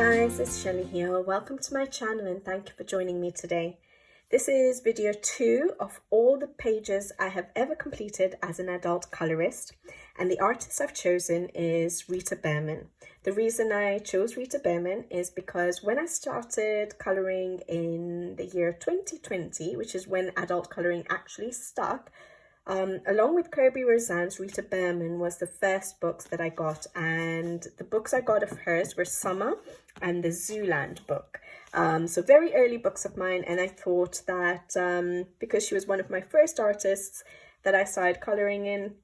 guys, it's Shelly here. Welcome to my channel and thank you for joining me today. This is video 2 of all the pages I have ever completed as an adult colorist, and the artist I've chosen is Rita Berman. The reason I chose Rita Berman is because when I started coloring in the year 2020, which is when adult coloring actually stuck, along with Kirby Rosanne's, Rita Berman was the first books that I got, and the books I got of hers were Summer and the Zooland book. So very early books of mine, and I thought that because she was one of my first artists that I started coloring in,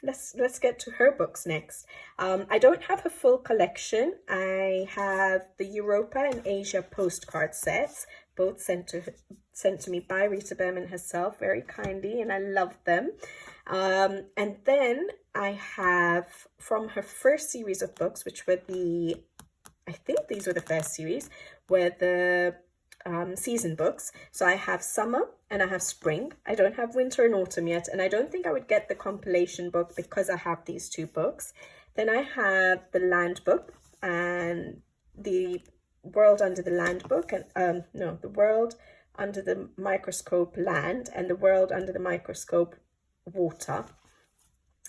let's get to her books next. I don't have a full collection. I have the Europa and Asia postcard sets, both sent to me by Rita Berman herself very kindly, and I love them. And then I have from her first series of books, which were I think these were the first series, were the season books. So I have summer and I have spring. I don't have winter and autumn yet, and I don't think I would get the compilation book because I have these two books. Then I have the land book and the world under the land book, and the world under the microscope land and the world under the microscope water.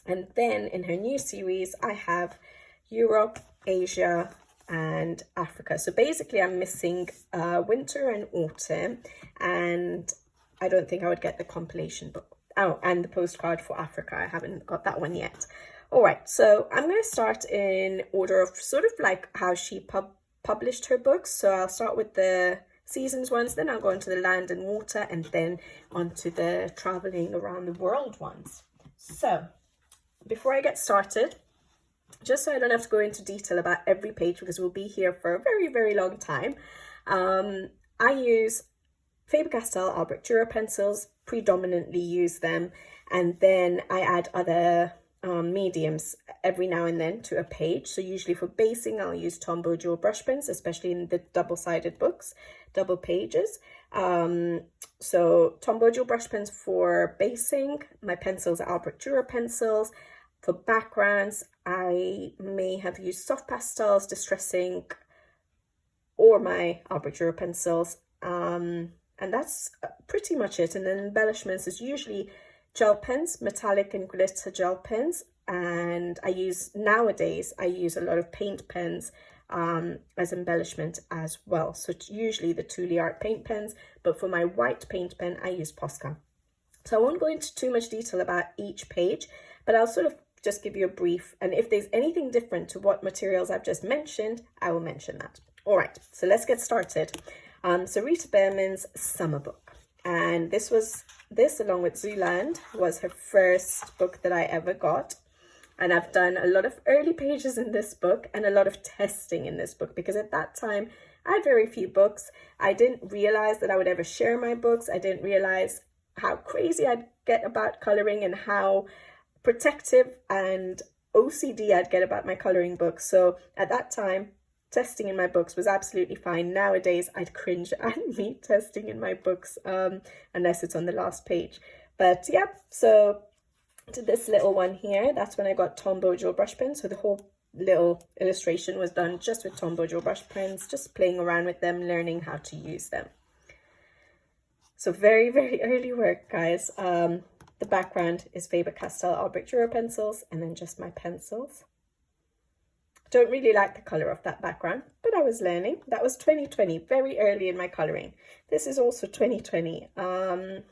And then in her new series I have Europe, Asia and Africa. So basically I'm missing winter and autumn, and I don't think I would get the compilation book. Oh, and the postcard for Africa, I haven't got that one yet. All right, so I'm going to start in order of sort of like how she published her books. So I'll start with the seasons ones, then I'll go into the land and water, and then onto the traveling around the world ones. So before I get started, just so I don't have to go into detail about every page because we'll be here for a very, very long time, I use Faber-Castell Albrecht Dürer pencils, predominantly use them, and then I add other mediums every now and then to a page. So usually for basing I'll use Tombow dual brush pens, especially in the double-sided books, double pages. So Tombow dual brush pens for basing. My pencils are Albrecht Dürer pencils. For backgrounds I may have used soft pastels, distress ink, or my Albrecht Dürer pencils, and that's pretty much it. And then embellishments is usually gel pens, metallic and glitter gel pens, and nowadays I use a lot of paint pens as embellishment as well. So it's usually the Thule Art paint pens, but for my white paint pen I use Posca. So I won't go into too much detail about each page, but I'll sort of just give you a brief, and if there's anything different to what materials I've just mentioned, I will mention that. All right, so let's get started. So Rita Berman's summer book, and this along with Zooland was her first book that I ever got, and I've done a lot of early pages in this book and a lot of testing in this book because at that time I had very few books. I didn't realize that I would ever share my books. I didn't realize how crazy I'd get about coloring and how protective and OCD I'd get about my coloring books. So at that time, testing in my books was absolutely fine. Nowadays, I'd cringe at me testing in my books unless it's on the last page. But yeah, so to this little one here, that's when I got Tombow dual brush pens. So the whole little illustration was done just with Tombow dual brush pens, just playing around with them, learning how to use them. So very, very early work, guys. The background is Faber-Castell Albrecht Dürer pencils, and then just my pencils. Don't really like the color of that background, but I was learning. That was 2020, very early in my coloring. This is also 2020. So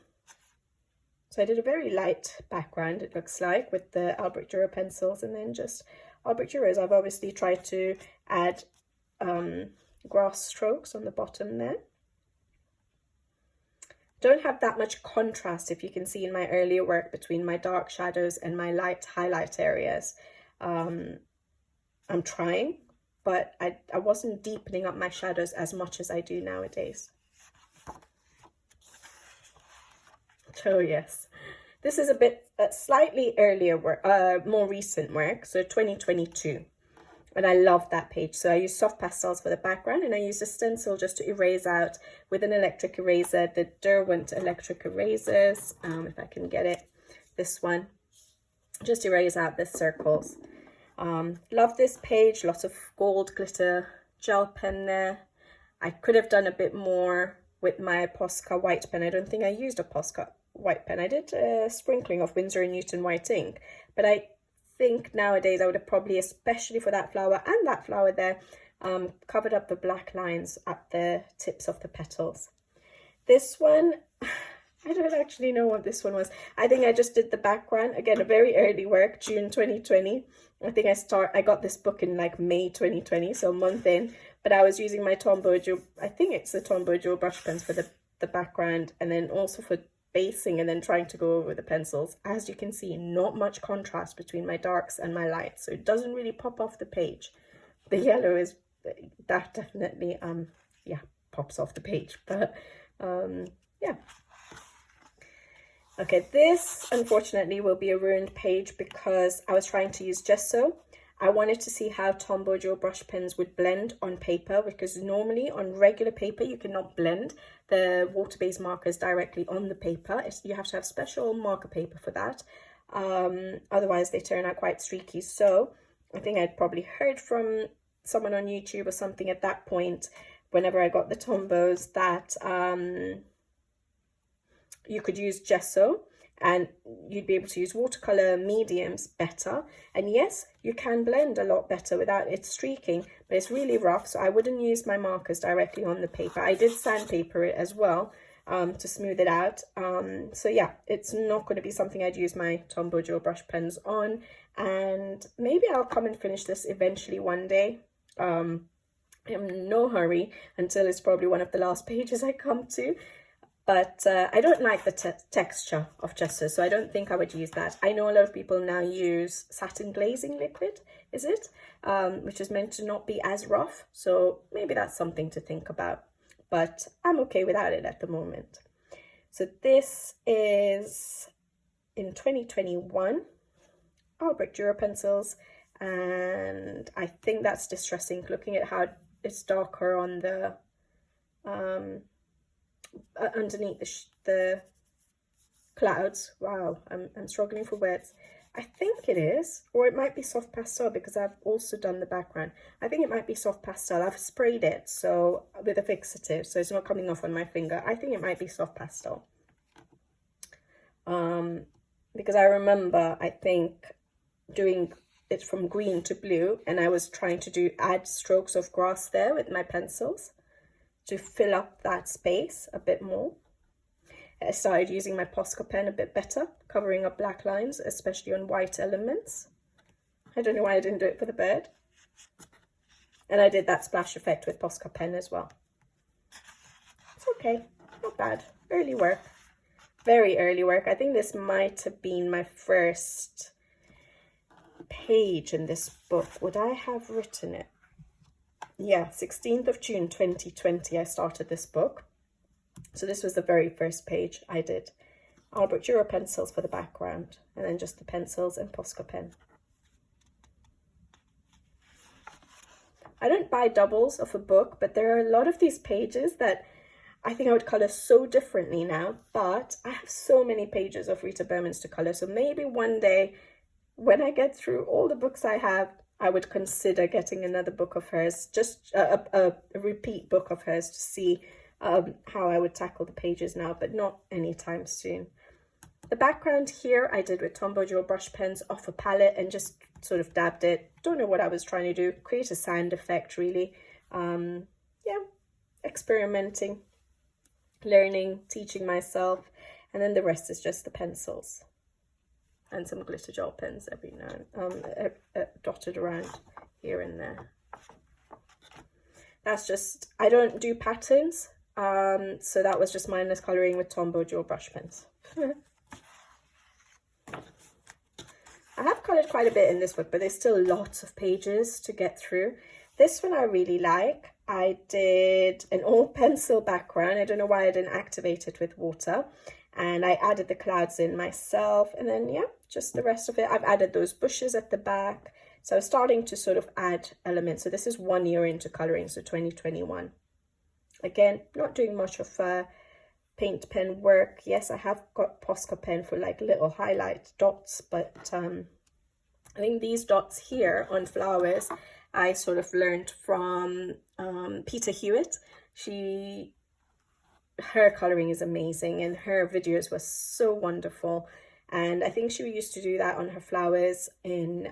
I did a very light background, it looks like, with the Albrecht Dürer pencils, and then just Albrecht Dürers. I've obviously tried to add grass strokes on the bottom there. Don't have that much contrast, if you can see in my earlier work, between my dark shadows and my light highlight areas. I'm trying, but I wasn't deepening up my shadows as much as I do nowadays. So yes, this is a slightly earlier work, more recent work, so 2022. And I love that page. So I use soft pastels for the background, and I used a stencil just to erase out with an electric eraser, the Derwent electric erasers, if I can get it, this one, just erase out the circles. Love this page, lots of gold glitter gel pen there. I could have done a bit more with my Posca white pen. I don't think I used a Posca white pen. I did a sprinkling of Winsor & Newton white ink, but I think nowadays I would have probably, especially for that flower and that flower there, covered up the black lines at the tips of the petals. This one, I don't actually know what this one was. I think I just did the background. Again, a very early work, June 2020. I think I got this book in like May 2020, so a month in. But I was using my Tombow Joe, I think it's the Tombow Joe brush pens for the background, and then also for basing, and then trying to go over the pencils. As you can see, not much contrast between my darks and my lights, so it doesn't really pop off the page. The yellow is, that definitely, yeah, pops off the page, but yeah. Okay, this unfortunately will be a ruined page because I was trying to use gesso. I wanted to see how Tombow Joe brush pens would blend on paper, because normally on regular paper you cannot blend the water-based markers directly on the paper. You have to have special marker paper for that. Otherwise they turn out quite streaky. So I think I'd probably heard from someone on YouTube or something at that point, whenever I got the Tombows, that you could use gesso and you'd be able to use watercolor mediums better. And yes, you can blend a lot better without it streaking, but it's really rough, so I wouldn't use my markers directly on the paper. I did sandpaper it as well to smooth it out. So yeah, it's not going to be something I'd use my Tombow Joe brush pens on, and maybe I'll come and finish this eventually one day. I'm in no hurry until it's probably one of the last pages I come to. But I don't like the texture of gesso, so I don't think I would use that. I know a lot of people now use satin glazing liquid, is it? Which is meant to not be as rough. So maybe that's something to think about. But I'm okay without it at the moment. So this is in 2021, Albrecht Dürer pencils. And I think that's Distress Ink, looking at how it's darker on the... underneath the clouds. Wow, I'm struggling for words. I think it is, or it might be soft pastel, because I've also done the background. I think it might be soft pastel. I've sprayed it so with a fixative, so it's not coming off on my finger. I think it might be soft pastel, because I remember, I think, doing it from green to blue, and I was trying to add strokes of grass there with my pencils to fill up that space a bit more. I started using my Posca pen a bit better, covering up black lines, especially on white elements. I don't know why I didn't do it for the bird. And I did that splash effect with Posca pen as well. It's okay, not bad. Early work, very early work. I think this might have been my first page in this book. Would I have written it? Yeah, 16th of June 2020 I started this book. So this was the very first page I did. Albrecht Dürer pencils for the background, and then just the pencils and Posca pen. I don't buy doubles of a book, but there are a lot of these pages that I think I would colour so differently now, but I have so many pages of Rita Berman's to colour, so maybe one day when I get through all the books I have, I would consider getting another book of hers, just a repeat book of hers, to see how I would tackle the pages now, but not anytime soon. The background here I did with Tombow Joe brush pens off a palette and just sort of dabbed it. Don't know what I was trying to do, create a sound effect really. Yeah, experimenting, learning, teaching myself, and then the rest is just the pencils. And some glitter gel pens every now and dotted around here and there. That's just, I don't do patterns, so that was just mindless colouring with Tombow Joe brush pens. I have coloured quite a bit in this book, but there's still lots of pages to get through. This one I really like. I did an all pencil background. I don't know why I didn't activate it with water. And I added the clouds in myself, and then yeah, just the rest of it. I've added those bushes at the back, so I was starting to sort of add elements. So this is 1 year into colouring, so 2021. Again, not doing much of paint pen work. Yes, I have got Posca pen for like little highlight dots, but I think these dots here on flowers, I sort of learned from Peter Hewitt. Her coloring is amazing and her videos were so wonderful. And I think she used to do that on her flowers in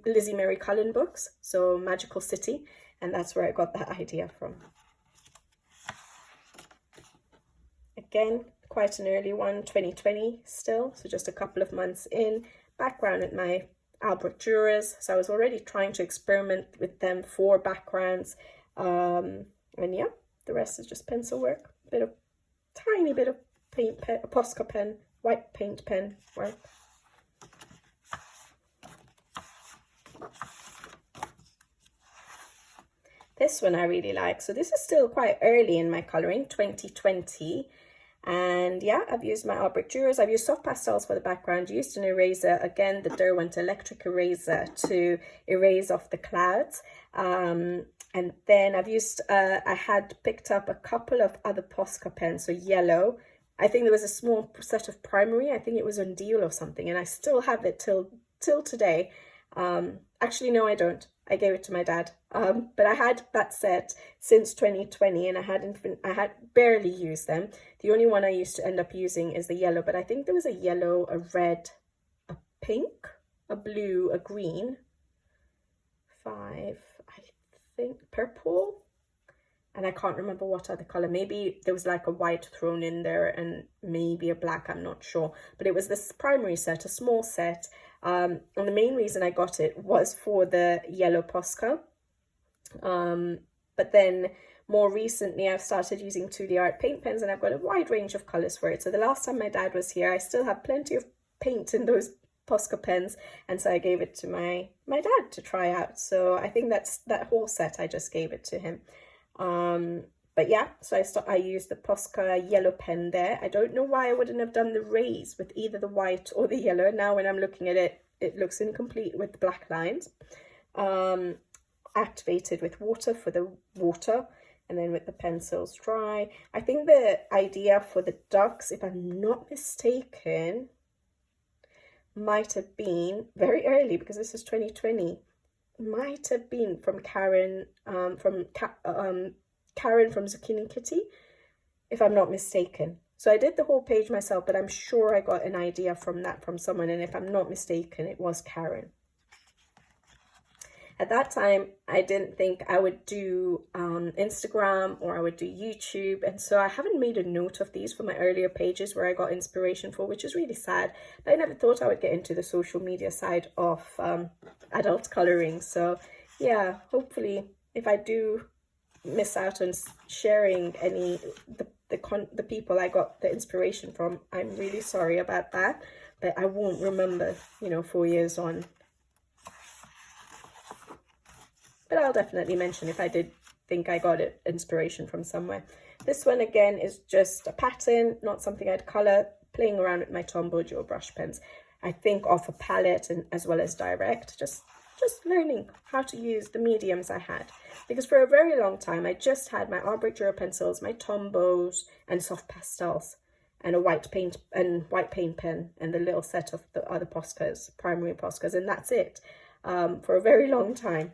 Lizzie Mary Cullen books, so Magical City, and that's where I got that idea from. Again, quite an early one, 2020 still, so just a couple of months in. Background at my Albrecht Dürers, so I was already trying to experiment with them for backgrounds, and yeah, the rest is just pencil work, tiny bit of paint pen, a Posca pen, white paint pen work. This one I really like. So this is still quite early in my colouring, 2020. And yeah, I've used my Albrecht Dürers. I've used soft pastels for the background, used an eraser, again, the Derwent electric eraser to erase off the clouds. And then I've used, I had picked up a couple of other Posca pens, so yellow. I think there was a small set of primary, I think it was on deal or something, and I still have it till today. Actually, no, I don't. I gave it to my dad. But I had that set since 2020 and I had barely used them. The only one I used to end up using is the yellow, but I think there was a yellow, a red, a pink, a blue, a green, 5, I think purple, and I can't remember what other color. Maybe there was like a white thrown in there and maybe a black, I'm not sure. But it was this primary set, a small set. And the main reason I got it was for the yellow Posca. But then more recently I've started using 2D art paint pens and I've got a wide range of colors for it. So the last time my dad was here, I still have plenty of paint in those Posca pens, and so I gave it to my dad to try out. So I think that whole set I just gave it to him. But yeah, so I used the Posca yellow pen there. I don't know why I wouldn't have done the rays with either the white or the yellow. Now when I'm looking at it, it looks incomplete with the black lines. Activated with water for the water, and then with the pencils dry. I think the idea for the ducks, if I'm not mistaken, might have been very early, because this is 2020. Might have been from Karen, Karen from Zucchini Kitty, if I'm not mistaken. So I did the whole page myself, but I'm sure I got an idea from someone, and if I'm not mistaken, it was Karen. At that time, I didn't think I would do Instagram or I would do YouTube, and so I haven't made a note of these for my earlier pages where I got inspiration for, which is really sad. But I never thought I would get into the social media side of adult colouring. So yeah, hopefully if I do miss out on sharing any the people I got the inspiration from, I'm really sorry about that, but I won't remember, 4 years on. But I'll definitely mention if I did think I got it inspiration from somewhere. This one again is just a pattern, not something I'd colour, playing around with my Tombow dual brush pens. I think off a palette and as well as direct, just learning how to use the mediums I had. Because for a very long time I just had my Albrecht Dürer pencils, my Tombows and soft pastels, and a white paint pen and the little set of the other Poscas, primary Poscas, and that's it for a very long time.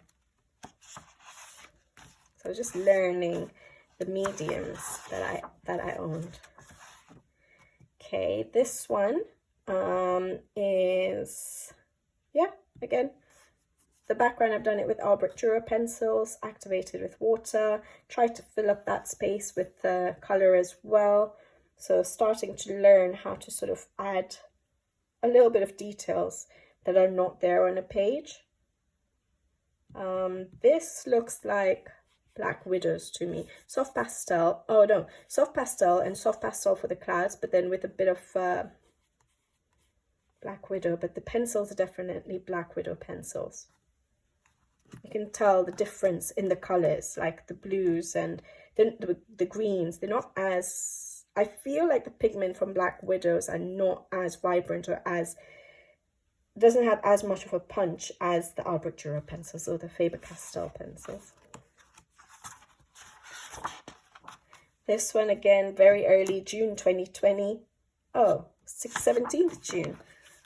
So I was just learning the mediums that I owned. Okay, this one is, yeah, again, the background I've done it with Albrecht Dürer pencils, activated with water, tried to fill up that space with the colour as well. So starting to learn how to sort of add a little bit of details that are not there on a page. This looks like Black Widows to me. Soft pastel, oh no, soft pastel and soft pastel for the clouds, but then with a bit of Black Widow, but the pencils are definitely Black Widow pencils. You can tell the difference in the colors, like the blues and the greens. They're not as, I feel like the pigment from Black Widows are not as vibrant or as, doesn't have as much of a punch as the Albrecht Dürer pencils or the Faber-Castell pencils. This one again, very early, June 2020. Oh, 17th June.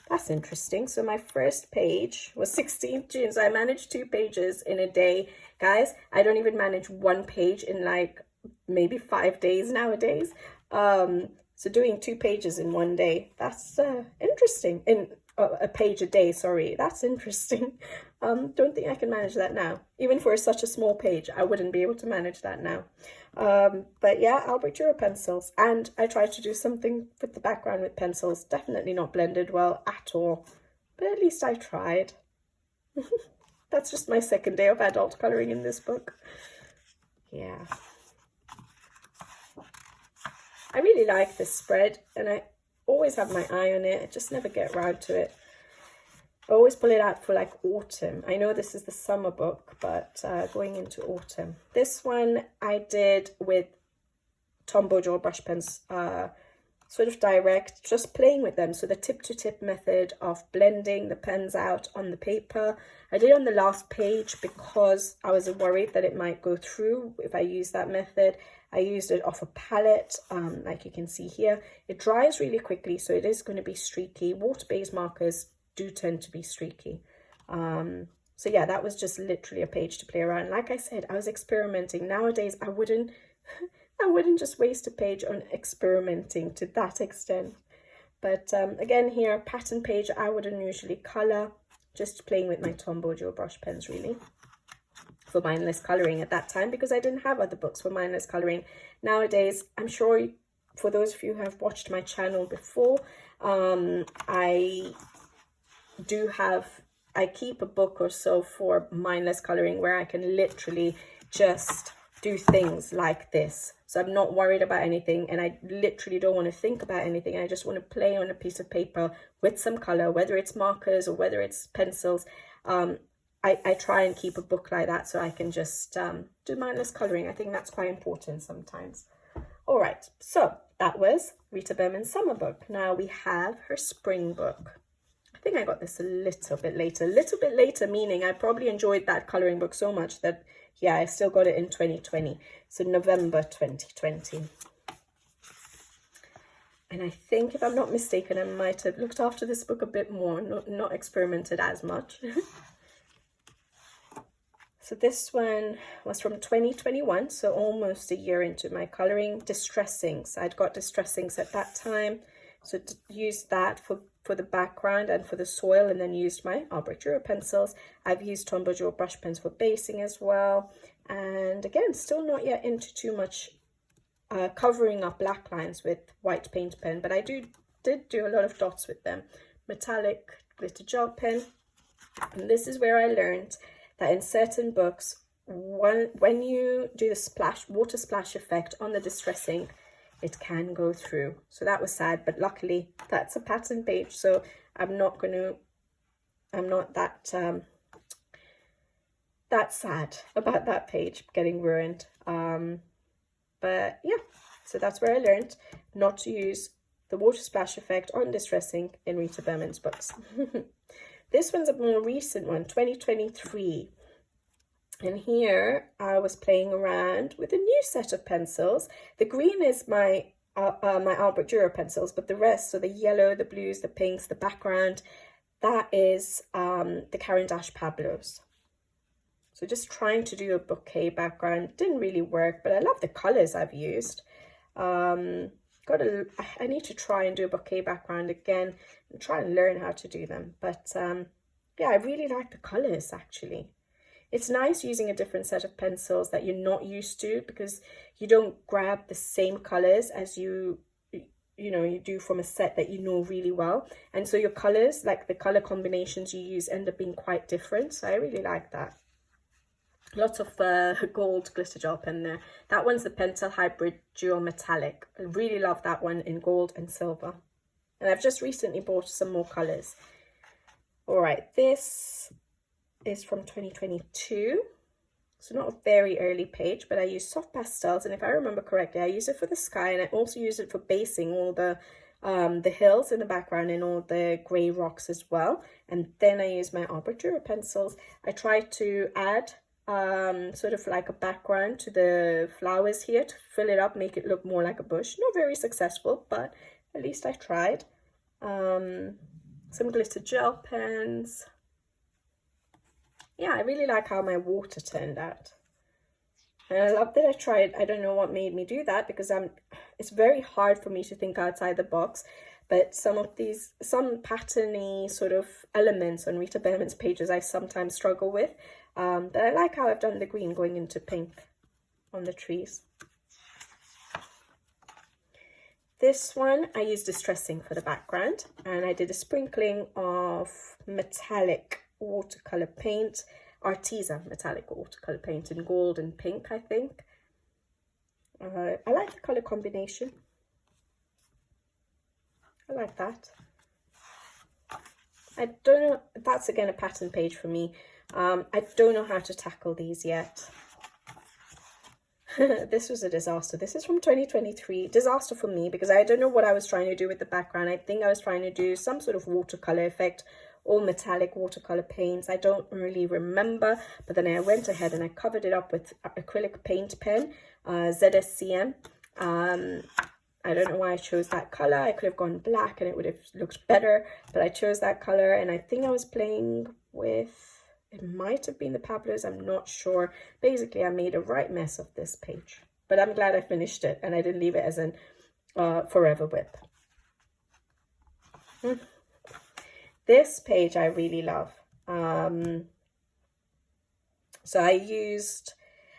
That's interesting. So my first page was 16th June. So I managed 2 pages in a day. Guys, I don't even manage 1 page in like maybe 5 days nowadays. So doing 2 pages in 1 day, that's interesting. In a page a day, sorry, that's interesting. Don't think I can manage that now. Even for such a small page, I wouldn't be able to manage that now. But yeah, Albert Dürer pencils. And I tried to do something with the background with pencils. Definitely not blended well at all. But at least I tried. That's just my second day of adult coloring in this book. Yeah. I really like this spread, and I always have my eye on it. I just never get around to it. I always pull it out for like autumn. I know this is the summer book, but going into autumn. This one I did with Tombow gel brush pens, sort of direct, just playing with them. So the tip-to-tip method of blending the pens out on the paper. I did on the last page because I was worried that it might go through if I use that method. I used it off a palette, like you can see here. It dries really quickly, so it is going to be streaky. Water-based markers do tend to be streaky. So yeah, that was just literally a page to play around. Like I said, I was experimenting. Nowadays, I wouldn't just waste a page on experimenting to that extent. But again, here, pattern page, I wouldn't usually color, just playing with my Tombow gel brush pens, really, for mindless coloring at that time, because I didn't have other books for mindless coloring. Nowadays, I'm sure for those of you who have watched my channel before, I keep a book or so for mindless coloring where I can literally just do things like this. So I'm not worried about anything, and I literally don't want to think about anything. I just want to play on a piece of paper with some color, whether it's markers or whether it's pencils. I try and keep a book like that so I can just do mindless coloring. I think that's quite important sometimes. All right, so that was Rita Berman's summer book. Now we have her spring book. I think I got this a little bit later, meaning I probably enjoyed that coloring book so much that, yeah, I still got it in 2020. So November 2020. And I think, if I'm not mistaken, I might have looked after this book a bit more, not experimented as much. So this one was from 2021, so almost a year into my coloring. Distressings. I'd got distressings at that time, so used that for the background and for the soil, and then used my Albert Dürer pencils. I've used Tombow gel brush pens for basing as well. And again, still not yet into too much covering up black lines with white paint pen, but I did do a lot of dots with them. Metallic glitter gel pen. And this is where I learned that in certain books, when you do the water splash effect on the distressing, it can go through. So that was sad, but luckily that's a pattern page, so I'm not that sad about that page getting ruined. But yeah, so that's where I learned not to use the water splash effect on distressing in Rita Berman's books. This one's a more recent one, 2023. And here I was playing around with a new set of pencils. The green is my Albert Dürer pencils, but the rest, so the yellow, the blues, the pinks, the background, that is the Caran d'Ache Pablos. So just trying to do a bouquet background. Didn't really work, but I love the colors I've used. I need to try and do a bouquet background again and try and learn how to do them. But yeah, I really like the colors actually. It's nice using a different set of pencils that you're not used to, because you don't grab the same colors as you do from a set that you know really well. And so your colors, like the color combinations you use, end up being quite different. So I really like that. Lots of gold glitter gel pen there. That one's the Pentel Hybrid Duo Metallic. I really love that one in gold and silver. And I've just recently bought some more colors. All right, this is from 2022. So not a very early page, but I used soft pastels. And if I remember correctly, I used it for the sky, and I also used it for basing all the hills in the background and all the grey rocks as well. And then I used my Albert Dürer pencils. I tried to add sort of like a background to the flowers here to fill it up, make it look more like a bush. Not very successful, but at least I tried. some glitter gel pens. Yeah, I really like how my water turned out. And I love that I tried, I don't know what made me do that, because it's very hard for me to think outside the box. But some patterny sort of elements on Rita Berman's pages I sometimes struggle with. But I like how I've done the green going into pink on the trees. This one I used distress ink for the background, and I did a sprinkling of metallic watercolor paint, Arteza metallic watercolor paint in gold and pink, I think. I like the color combination. I like that. I don't know, that's again a pattern page for me. I don't know how to tackle these yet. This was a disaster. This is from 2023. Disaster for me, because I don't know what I was trying to do with the background. I think I was trying to do some sort of watercolor effect, all metallic watercolor paints. I don't really remember, but then I went ahead and I covered it up with acrylic paint pen, ZSCM. I don't know why I chose that color. I could have gone black and it would have looked better, but I chose that color, and I think I was playing with, it might have been the Pablos, I'm not sure. Basically, I made a right mess of this page, but I'm glad I finished it and I didn't leave it as an forever whip. This page I really love. So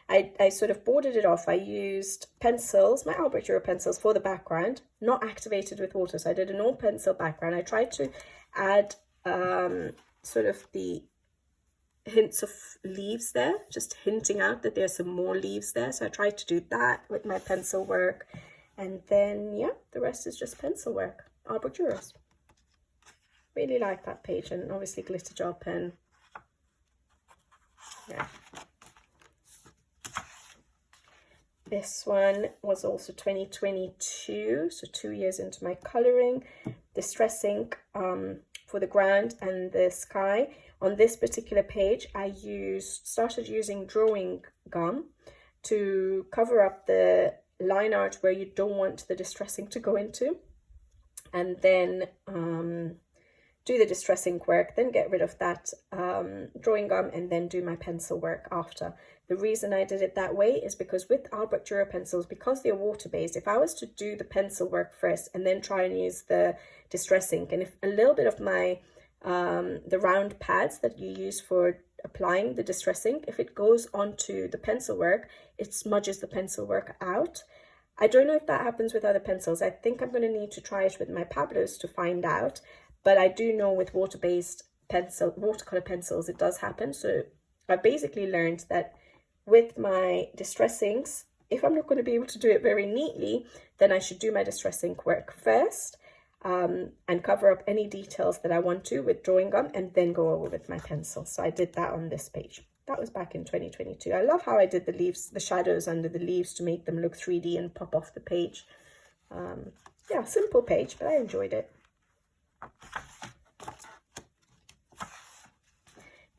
I sort of bordered it off. I used pencils, my Albert Dürer pencils for the background, not activated with water. So I did an all pencil background. I tried to add sort of the hints of leaves there, just hinting out that there's some more leaves there. So I tried to do that with my pencil work. And then, yeah, the rest is just pencil work, Albert Dürer's. Really like that page, and obviously glitter gel pen. Yeah. This one was also 2022, so 2 years into my coloring. Distress ink for the ground and the sky. On this particular page, I started using drawing gum to cover up the line art where you don't want the distress ink to go into, and then do the distress ink work, then get rid of that drawing gum, and then do my pencil work after. The reason I did it that way is because with Albert Dürer pencils, because they're water-based, if I was to do the pencil work first and then try and use the distress ink, and if a little bit of my, the round pads that you use for applying the distress ink, if it goes onto the pencil work, it smudges the pencil work out. I don't know if that happens with other pencils. I think I'm going to need to try it with my Pablos to find out. But I do know with water-based watercolor pencils, it does happen. So I basically learned that with my distress inks, if I'm not going to be able to do it very neatly, then I should do my distress ink work first and cover up any details that I want to with drawing gum, and then go over with my pencil. So I did that on this page. That was back in 2022. I love how I did the leaves, the shadows under the leaves to make them look 3D and pop off the page. Yeah, simple page, but I enjoyed it.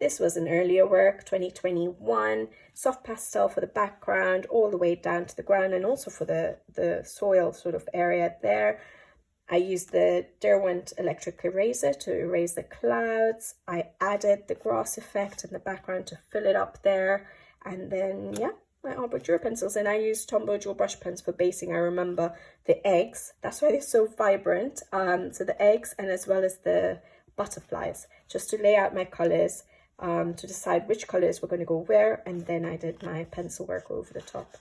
This was an earlier work, 2021, soft pastel for the background, all the way down to the ground, and also for the soil sort of area there. I used the Derwent electric eraser to erase the clouds. I added the grass effect in the background to fill it up there. And then, yeah, my Albert Dürer pencils. And I used Tombow dual brush pens for basing. I remember the eggs. That's why they're so vibrant. So the eggs, and as well as the butterflies, just to lay out my colors, to decide which colors were going to go where. And then I did my pencil work over the top.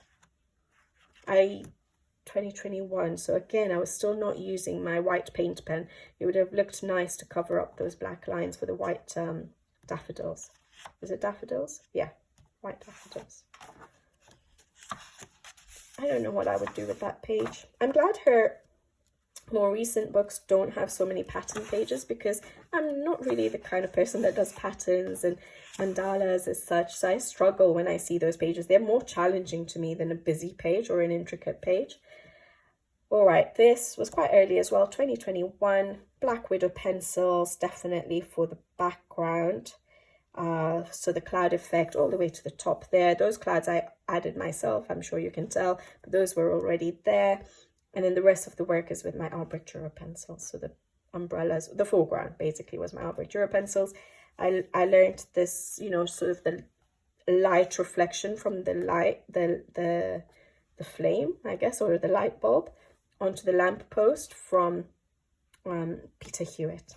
2021, so again, I was still not using my white paint pen. It would have looked nice to cover up those black lines for the white daffodils. Is it daffodils? Yeah, white daffodils. I don't know what I would do with that page. I'm glad her more recent books don't have so many pattern pages, because I'm not really the kind of person that does patterns and mandalas as such, so I struggle when I see those pages. They're more challenging to me than a busy page or an intricate page. All right, this was quite early as well, 2021, Black Widow pencils, definitely for the background. So the cloud effect all the way to the top there. Those clouds I added myself, I'm sure you can tell, but those were already there. And then the rest of the work is with my Albert Dürer pencils. So the umbrellas. The foreground basically was my Albrecht Dürer pencils. I learned this, you know, sort of the light reflection from the light, the flame, I guess, or the light bulb onto the lamp post from Peter Hewitt.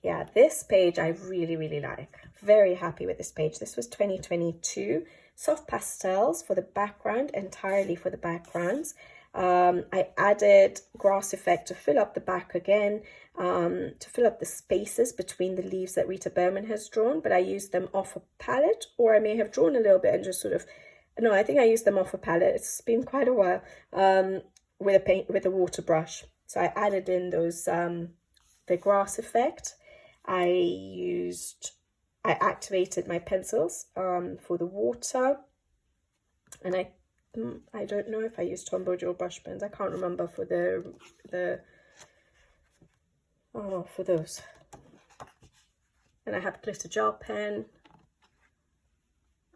Yeah, this page I really like. Very happy with this page. This was 2022. Soft pastels for the background, entirely for the backgrounds. I added grass effect to fill up the back again, to fill up the spaces between the leaves that Rita Berman has drawn, but I used them off a palette, or I may have drawn a little bit and just sort of, no, I think I used them off a palette. It's been quite a while, with a water brush. So I added in those, the grass effect. I activated my pencils for the water, and I don't know if I used Tombow Dual brush pens. I can't remember for for those. And I have glitter gel pen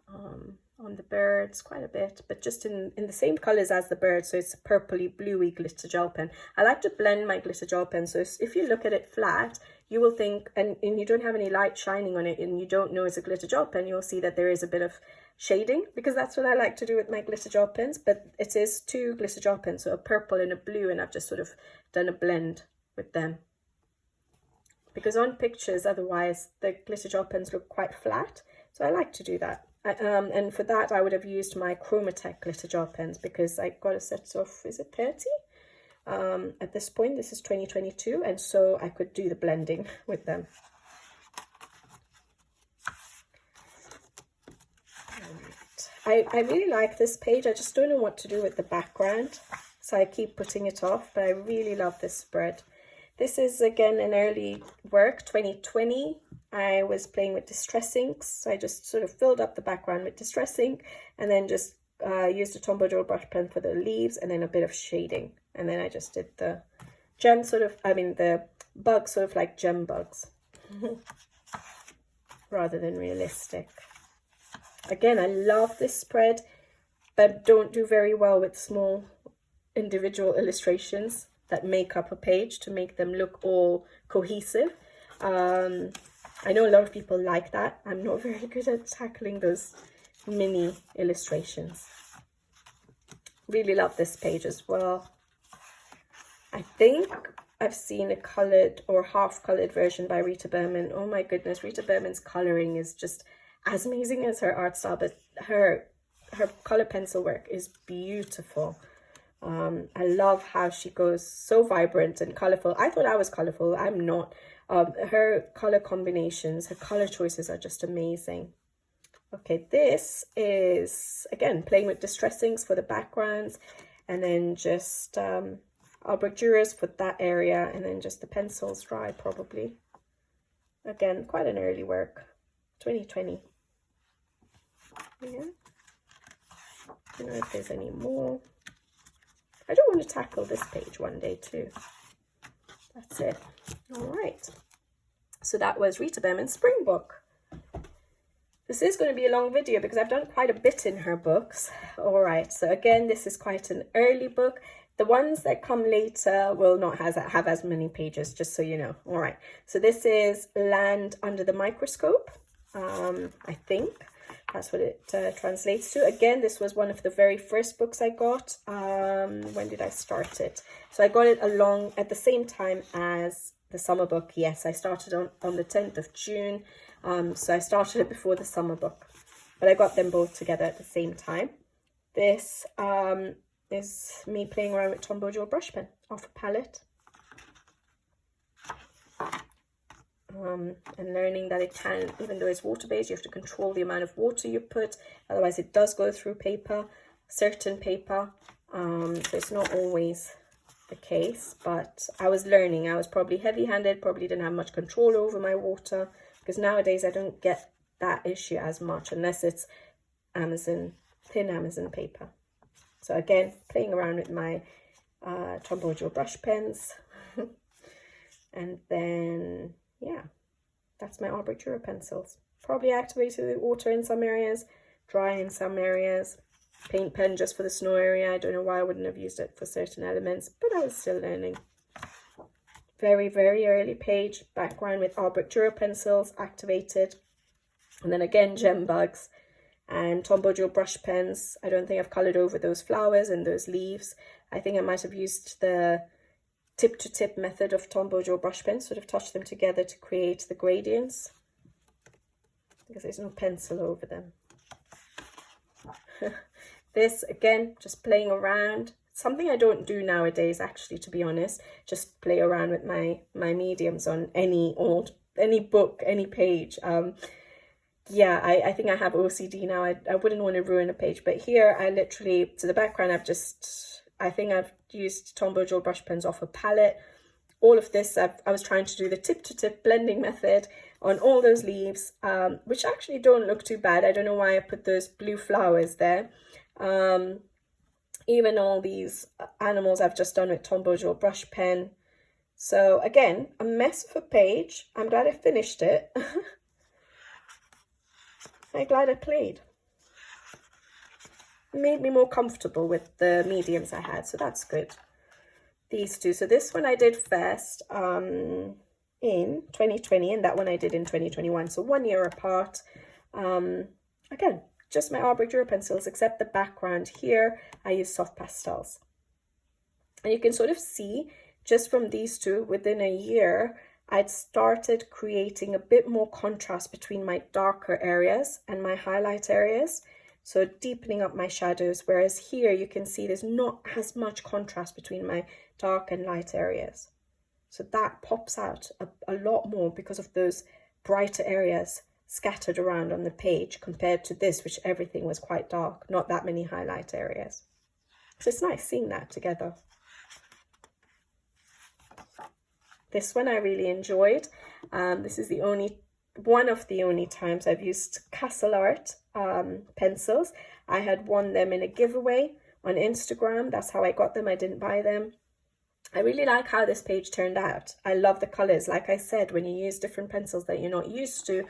on the birds quite a bit, but just in the same colors as the birds, so it's a purpley bluey glitter gel pen. I like to blend my glitter gel pen, so if you look at it flat, you will think, and you don't have any light shining on it, and you don't know it's a glitter gel pen, you'll see that there is a bit of shading, because that's what I like to do with my glitter gel pens. But it is two glitter gel pens, so a purple and a blue, and I've just sort of done a blend with them, because on pictures otherwise the glitter gel pens look quite flat, so I like to do that. And for that I would have used my Chromatech glitter gel pens, because I got a set of, is it 30? At this point, this is 2022, and so I could do the blending with them. I really like this page. I just don't know what to do with the background, so I keep putting it off, but I really love this spread. This is again an early work, 2020. I was playing with distress inks, so I just sort of filled up the background with distress ink, and then just used a Tombow Dual brush pen for the leaves, and then a bit of shading. And then I just did the gem the bugs sort of like gem bugs rather than realistic. Again, I love this spread, but don't do very well with small individual illustrations that make up a page to make them look all cohesive. I know a lot of people like that. I'm not very good at tackling those mini illustrations. Really love this page as well. I think I've seen a colored or half colored version by Rita Berman. Oh my goodness, Rita Berman's coloring is just as amazing as her art style, but her color pencil work is beautiful. I love how she goes so vibrant and colorful. I thought I was colorful. I'm not. Her color combinations, her color choices are just amazing. Okay, this is again playing with distress inks for the backgrounds, and then just Albrecht Dürers for that area, and then just the pencils dry probably. Again, quite an early work, 2020. Yeah, I don't know if there's any more. I do want to tackle this page one day too. That's it. All right. So that was Rita Berman's spring book. This is going to be a long video because I've done quite a bit in her books. All right. So again, this is quite an early book. The ones that come later will not have as many pages, just so you know. All right. So this is Land Under the Microscope. I think that's what it translates to. Again, this was one of the very first books I got. When did I start it? So I got it along at the same time as the summer book. Yes, I started on the 10th of June. So I started it before the summer book, but I got them both together at the same time. This is me playing around with Tombow Dual brush pen off a palette. And learning that it can, even though it's water-based, you have to control the amount of water you put, otherwise it does go through paper, certain paper. So it's not always the case, but I was learning. I was probably heavy-handed, probably didn't have much control over my water, because nowadays I don't get that issue as much unless it's thin Amazon paper. So again, playing around with my Tombow Dual brush pens. And then, yeah, that's my Albrecht Dürer pencils. Probably activated with water in some areas, dry in some areas. paint pen just for the snow area. I don't know why I wouldn't have used it for certain elements, but I was still learning. Very, very early page, background with Albrecht Dürer pencils activated. And then again, gem bugs and Tombow Joe brush pens. I don't think I've coloured over those flowers and those leaves. I think I might have used the tip-to-tip method of Tombow Joe brush pens, sort of touch them together to create the gradients, because there's no pencil over them. This, again, just playing around. Something I don't do nowadays, actually, to be honest. Just play around with my mediums on any book, any page. Yeah, I think I have OCD now. I wouldn't want to ruin a page, but here I literally, to the background, I think I've used Tombow Joe brush pens off a palette. All of this, I was trying to do the tip-to-tip blending method on all those leaves, which actually don't look too bad. I don't know why I put those blue flowers there. Even all these animals I've just done with Tombow Joe brush pen. So again, a mess of a page. I'm glad I finished it. I'm glad I played. It made me more comfortable with the mediums I had, so that's good. These two. So this one I did first in 2020, and that one I did in 2021. So 1 year apart. Again, just my Albrecht Dürer pencils, except the background here, I use soft pastels. And you can sort of see, just from these two, within a year, I'd started creating a bit more contrast between my darker areas and my highlight areas. So deepening up my shadows, whereas here you can see there's not as much contrast between my dark and light areas. So that pops out a lot more because of those brighter areas scattered around on the page compared to this, which everything was quite dark, not that many highlight areas. So it's nice seeing that together. This one I really enjoyed. This is one of the only times I've used Castle Art pencils. I had won them in a giveaway on Instagram. That's how I got them. I didn't buy them. I really like how this page turned out. I love the colors. Like I said, when you use different pencils that you're not used to,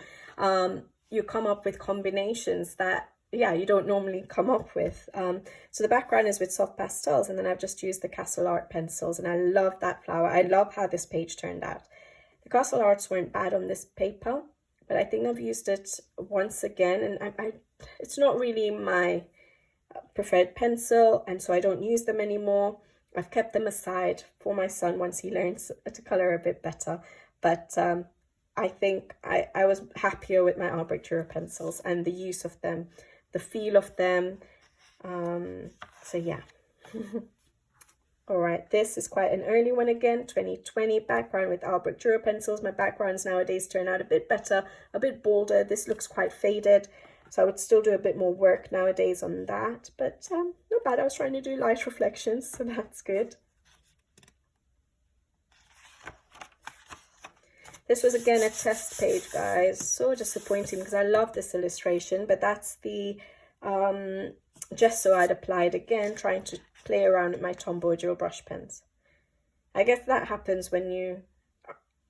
you come up with combinations that, yeah, you don't normally come up with. So the background is with soft pastels, and then I've just used the Castle Art pencils, and I love that flower. I love how this page turned out. The Castle Arts weren't bad on this paper, but I think I've used it once again, and it's not really my preferred pencil, and so I don't use them anymore. I've kept them aside for my son once he learns to color a bit better, but I think I was happier with my Albrecht Dürer pencils and the use of them, the feel of them. So yeah. All right, this is quite an early one again, 2020, background with Albrecht Dürer pencils. My backgrounds nowadays turn out a bit better, a bit bolder. This looks quite faded, so I would still do a bit more work nowadays on that, but not bad. I was trying to do light reflections, so that's good. This was again a test page, guys. So disappointing because I love this illustration, but that's the gesso I'd applied again, trying to play around with my Tombow Joe brush pens. I guess that happens when you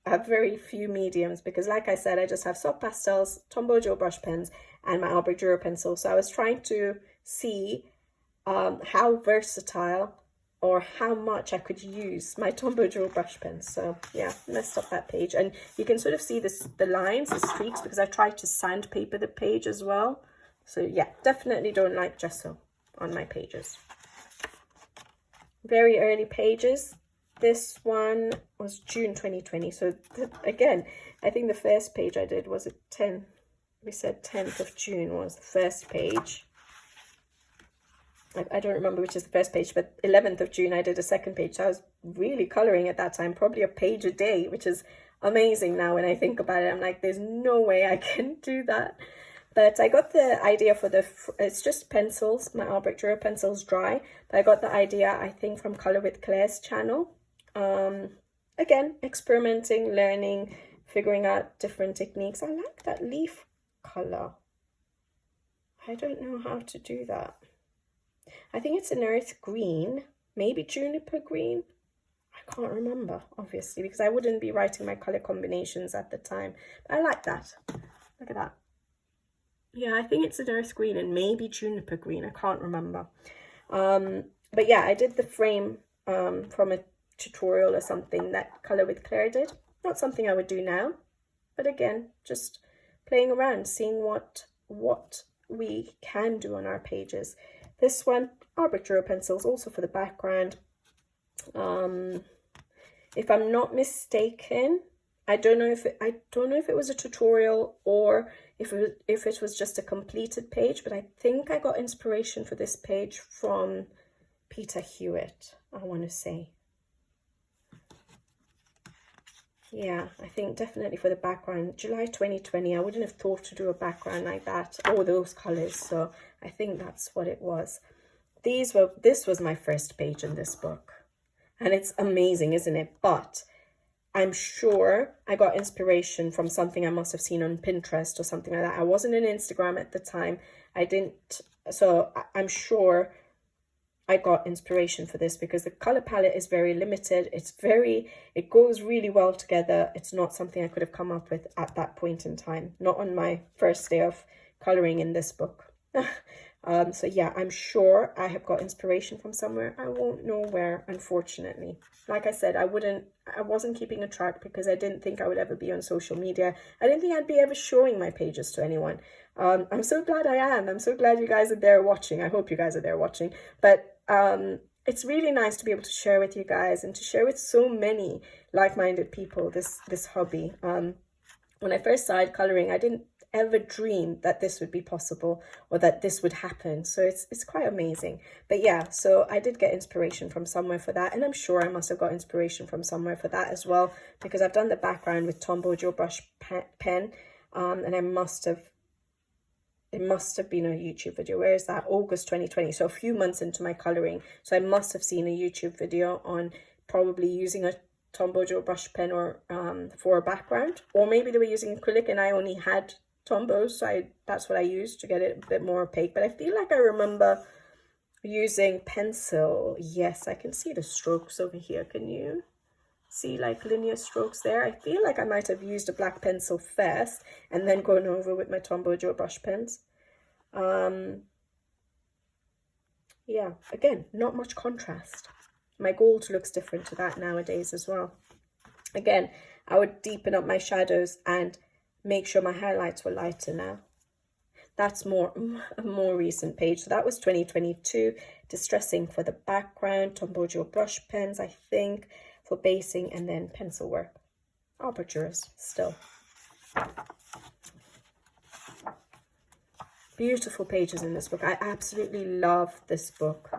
have very few mediums, because like I said, I just have soft pastels, Tombow Joe brush pens, and my Albrecht Dürer pencil. So I was trying to see how versatile or how much I could use my Tombow Joe brush pens. So yeah, messed up that page. And you can sort of see the lines, the streaks, because I tried to sandpaper the page as well. So yeah, definitely don't like gesso on my pages. Very early pages. This one was June 2020. So again, I think the first page I did was at 10. We said 10th of June was the first page. I don't remember which is the first page, but 11th of June I did a second page. So I was really colouring at that time, probably a page a day, which is amazing now when I think about it. I'm like, there's no way I can do that. But I got the idea for it's just pencils, my Albrecht Dürer pencils dry. But I got the idea, I think, from Colour with Claire's channel. Again, experimenting, learning, figuring out different techniques. I like that leaf colour. I don't know how to do that. I think it's an earth green, maybe juniper green. I can't remember, obviously, because I wouldn't be writing my colour combinations at the time. But I like that. Look at that. Yeah, I think it's an earth green and maybe juniper green. I can't remember. But yeah, I did the frame from a tutorial or something that Color with Claire did. Not something I would do now, but again, just playing around, seeing what we can do on our pages. This one, Arbor pencils, also for the background. If I'm not mistaken, I don't know if it was a tutorial or if it was just a completed page, but I think I got inspiration for this page from Peter Hewitt, I want to say. Yeah, I think definitely for the background, July 2020, I wouldn't have thought to do a background like that or those colors, so I think that's what it was. This was my first page in this book, and it's amazing, isn't it? But I'm sure I got inspiration from something I must have seen on Pinterest or something like that. I wasn't on Instagram at the time. So I'm sure I got inspiration for this because the color palette is very limited. It goes really well together. It's not something I could have come up with at that point in time, not on my first day of coloring in this book. So yeah, I'm sure I have got inspiration from somewhere. I won't know where, unfortunately. Like I said, I wasn't keeping a track because I didn't think I would ever be on social media. I didn't think I'd be ever showing my pages to anyone. I'm so glad I am. I'm so glad you guys are there watching. I hope you guys are there watching. But it's really nice to be able to share with you guys and to share with so many like-minded people this hobby. When I first started coloring, I didn't ever dream that this would be possible or that this would happen, so it's quite amazing. But yeah, so I did get inspiration from somewhere for that, and I'm sure I must have got inspiration from somewhere for that as well, because I've done the background with Tombow Joe brush pen, and it must have been a YouTube video. Where is that? August 2020, so a few months into my coloring, so I must have seen a YouTube video on probably using a Tombow Joe brush pen or for a background, or maybe they were using acrylic and I only had Tombow, so that's what I used to get it a bit more opaque. But I feel like I remember using pencil. Yes, I can see the strokes over here. Can you see like linear strokes there? I feel like I might have used a black pencil first and then gone over with my Tombow Joe brush pens. Yeah, again, not much contrast. My gold looks different to that nowadays as well. Again, I would deepen up my shadows and make sure my highlights were lighter now. That's a more recent page. So that was 2022. Distressing for the background, Tombow Joe brush pens, I think, for basing, and then pencil work. Apertures still. Beautiful pages in this book. I absolutely love this book.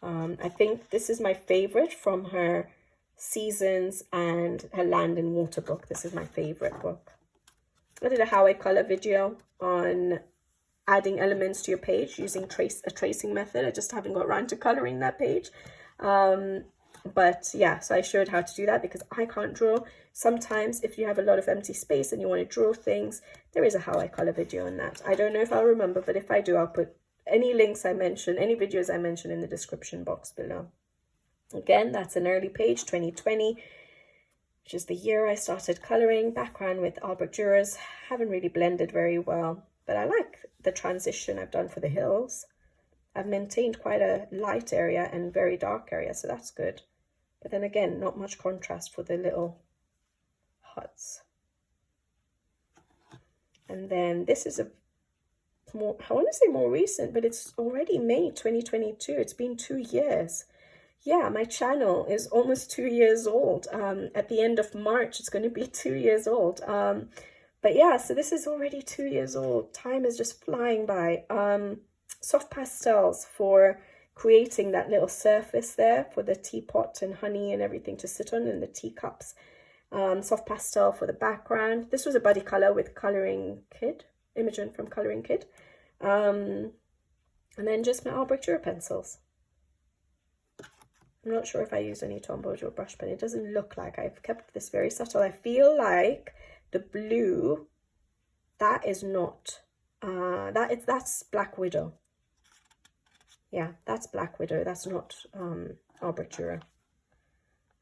I think this is my favorite from her Seasons and her Land and Water book. This is my favorite book. I did a how I color video on adding elements to your page using a tracing method. I just haven't got around to coloring that page. But yeah, so I showed how to do that because I can't draw. Sometimes if you have a lot of empty space and you want to draw things, there is a how I color video on that. I don't know if I'll remember, but if I do, I'll put any links I mention, any videos I mention in the description box below. Again, that's an early page, 2020, which is the year I started coloring. Background with Albert Dürer. Haven't really blended very well, but I like the transition I've done for the hills. I've maintained quite a light area and very dark area, so that's good. But then again, not much contrast for the little huts. And then this is I want to say more recent, but it's already May 2022. It's been 2 years. Yeah, my channel is almost 2 years old. At the end of March, it's going to be 2 years old. But yeah, so this is already 2 years old. Time is just flying by. Soft pastels for creating that little surface there for the teapot and honey and everything to sit on, and the teacups. Soft pastel for the background. This was a buddy color with Coloring Kid, Imogen from Coloring Kid. And then just my Albert Dürer pencils. I'm not sure if I used any Tombow Joe brush pen. It doesn't look like. I've kept this very subtle. I feel like the blue, that is not, that's Black Widow. Yeah, that's Black Widow. That's not Albert Dürer.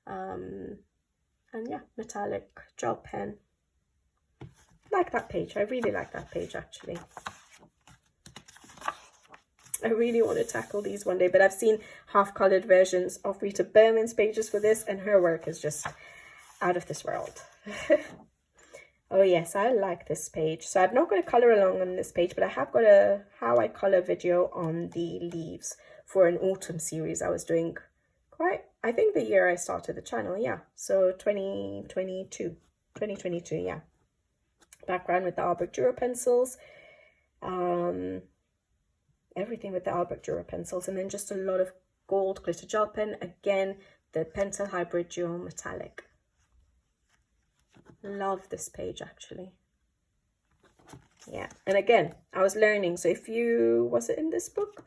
And yeah, metallic gel pen. I like that page. I really like that page, actually. I really want to tackle these one day, but I've seen half-colored versions of Rita Berman's pages for this, and her work is just out of this world. Oh yes, I like this page. So I'm not going to color along on this page, but I have got a how I color video on the leaves for an autumn series I was doing I think the year I started the channel, yeah. So 2022, yeah. Background with the Albrecht Dürer pencils. Everything with the Albrecht Dürer pencils, and then just a lot of gold glitter gel pen. Again, the Pentel Hybrid Duo Metallic. Love this page actually. Yeah, and again, I was learning. So if you, was it in this book?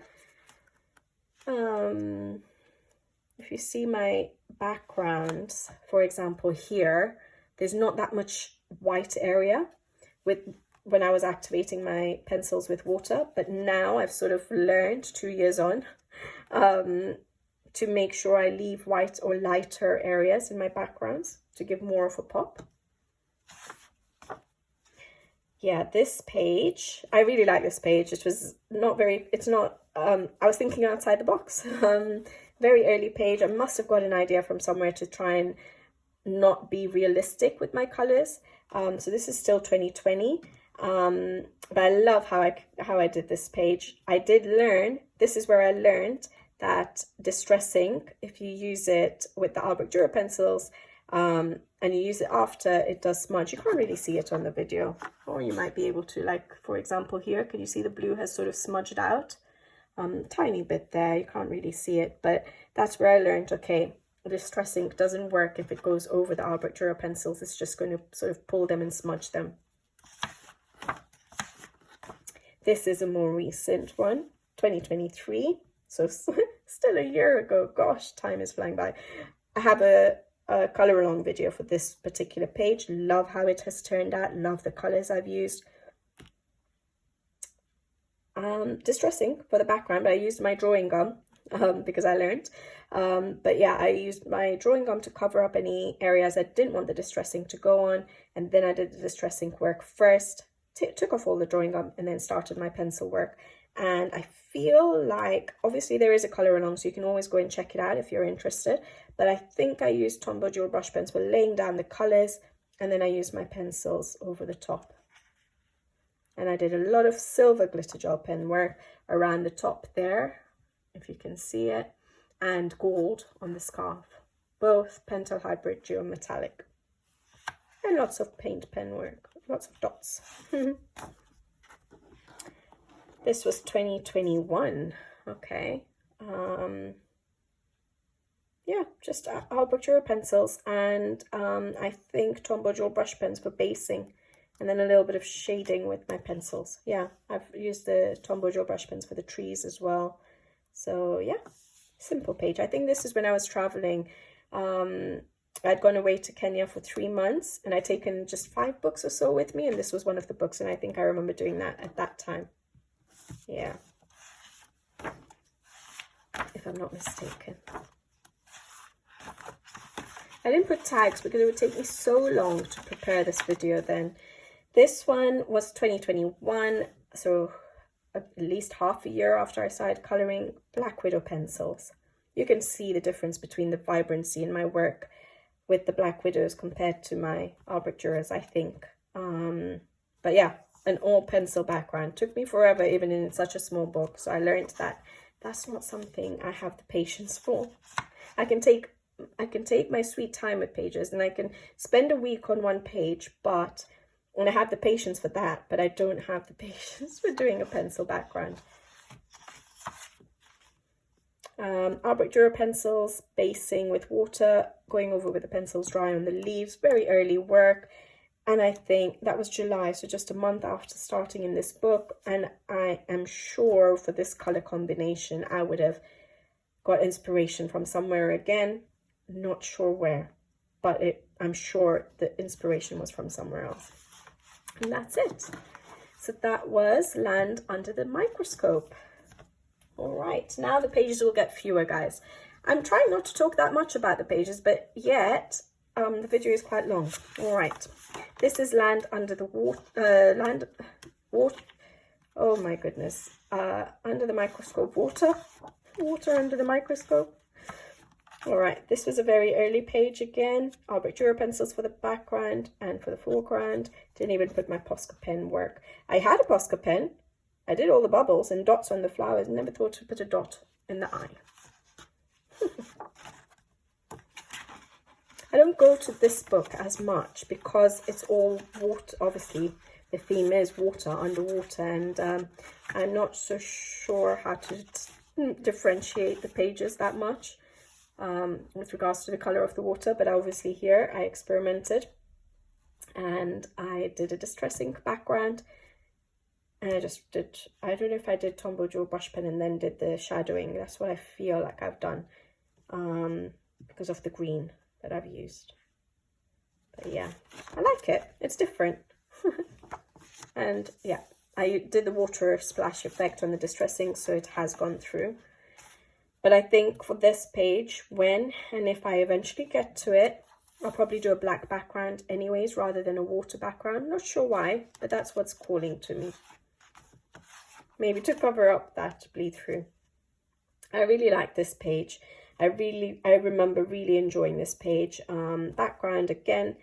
If you see my backgrounds, for example, here, there's not that much white area when I was activating my pencils with water, but now I've sort of learned 2 years on to make sure I leave white or lighter areas in my backgrounds to give more of a pop. Yeah, this page, I really like this page. It was not very, it's not, I was thinking outside the box. Very early page. I must have got an idea from somewhere to try and not be realistic with my colors. So this is still 2020. But I love how I did this page. I did learn, this is where I learned that distress ink, if you use it with the Albrecht Dürer pencils, and you use it after, it does smudge. You can't really see it on the video, or you might be able to, like for example here, can you see the blue has sort of smudged out? Tiny bit there, you can't really see it, but that's where I learned, okay, distress ink doesn't work if it goes over the Albrecht Dürer pencils. It's just going to sort of pull them and smudge them. This is a more recent one, 2023, so still a year ago. Gosh, time is flying by. I have a color along video for this particular page. Love how it has turned out, love the colors I've used. Distress ink for the background, but I used my drawing gum because I learned. But yeah, I used my drawing gum to cover up any areas I didn't want the distress ink to go on, and then I did the distress ink work first, took off all the drawing gum, and then started my pencil work. And I feel like, obviously there is a color along, so you can always go and check it out if you're interested, but I think I used Tombow dual brush pens for laying down the colors, and then I used my pencils over the top. And I did a lot of silver glitter gel pen work around the top there, if you can see it, and gold on the scarf. Both Pentel Hybrid Duo Metallic. And lots of paint pen work, lots of dots. This was 2021, okay. Yeah, just Albrecht Dürer pencils, and I think Tombow dual brush pens for basing, and then a little bit of shading with my pencils. Yeah, I've used the Tombow dual brush pens for the trees as well. So yeah, simple page. I think this is when I was traveling. I'd gone away to Kenya for 3 months, and I'd taken just 5 books or so with me, and this was one of the books, and I think I remember doing that at that time. Yeah, if I'm not mistaken. I didn't put tags because it would take me so long to prepare this video then. This one was 2021, so at least half a year after I started colouring. Black Widow pencils. You can see the difference between the vibrancy in my work with the Black Widows compared to my Albrecht Dürers, I think. But yeah, an all pencil background. Took me forever, even in such a small book. So I learned that that's not something I have the patience for. I can take my sweet time with pages, and I can spend a week on one page, and I have the patience for that, but I don't have the patience for doing a pencil background. Albrecht Dürer pencils, basing with water, going over with the pencils dry on the leaves, very early work. And I think that was July, so just a month after starting in this book. And I am sure for this color combination, I would have got inspiration from somewhere again. Not sure where, but I'm sure the inspiration was from somewhere else. And that's it. So that was Land Under the Microscope. All right, now the pages will get fewer, guys. I'm trying not to talk that much about the pages, but yet the video is quite long. All right, this is Land Under the Oh my goodness. Under the microscope, water under the microscope. All right, this was a very early page again. Albrecht Dürer pencils for the background and for the foreground. Didn't even put my Posca pen work. I had a Posca pen. I did all the bubbles and dots on the flowers. Never thought to put a dot in the eye. I don't go to this book as much because it's all water. Obviously, the theme is water, underwater, and I'm not so sure how to differentiate the pages that much with regards to the color of the water. But obviously here I experimented and I did a distress ink background. And I just did, I don't know if I did Tombow Joe brush pen and then did the shadowing. That's what I feel like I've done because of the green that I've used. But yeah, I like it. It's different. And yeah, I did the water splash effect on the distress ink, so it has gone through. But I think for this page, when and if I eventually get to it, I'll probably do a black background anyways rather than a water background. Not sure why, but that's what's calling to me. Maybe to cover up that bleed through. I really like this page. I remember really enjoying this page. Background again,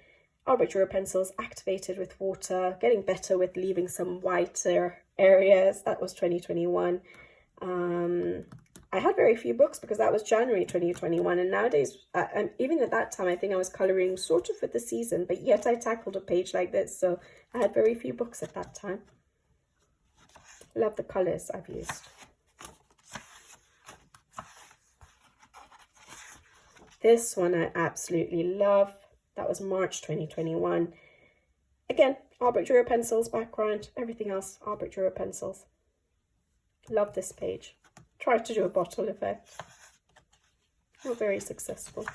Albrecht Dürer pencils activated with water, getting better with leaving some whiter areas. That was 2021. I had very few books because that was January 2021, and nowadays, even at that time, I think I was colouring sort of with the season, but yet I tackled a page like this, so I had very few books at that time. Love the colours I've used. This one I absolutely love. That was March 2021. Again, Albrecht Dürer pencils, background, everything else, Albrecht Dürer pencils. Love this page. Tried to do a bottle effect. Not very successful.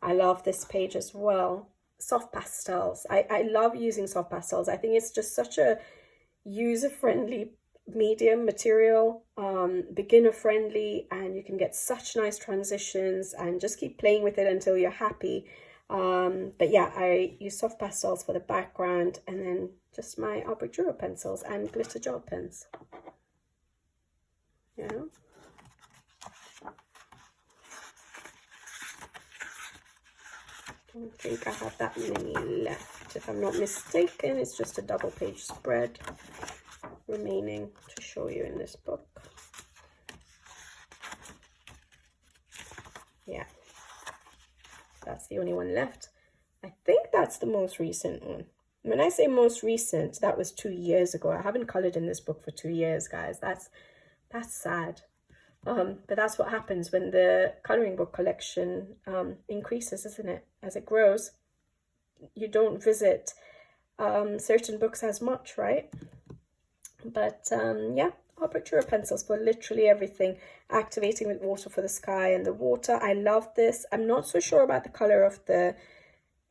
I love this page as well. Soft pastels. I love using soft pastels. I think it's just such a user-friendly medium material, beginner-friendly, and you can get such nice transitions and just keep playing with it until you're happy. But yeah, I use soft pastels for the background and then just my Albrecht Dürer pencils and glitter gel pens. Yeah. I don't think I have that many left. If I'm not mistaken, it's just a double page spread remaining to show you in this book. Yeah, that's the only one left. I think that's the most recent one. When I say most recent, that was 2 years ago. I haven't colored in this book for 2 years, guys. That's sad. But that's what happens when the coloring book collection increases, isn't it? As it grows, you don't visit certain books as much, right? But yeah, Albrecht Dürer pencils for literally everything. Activating with water for the sky and the water. I love this. I'm not so sure about the color of the,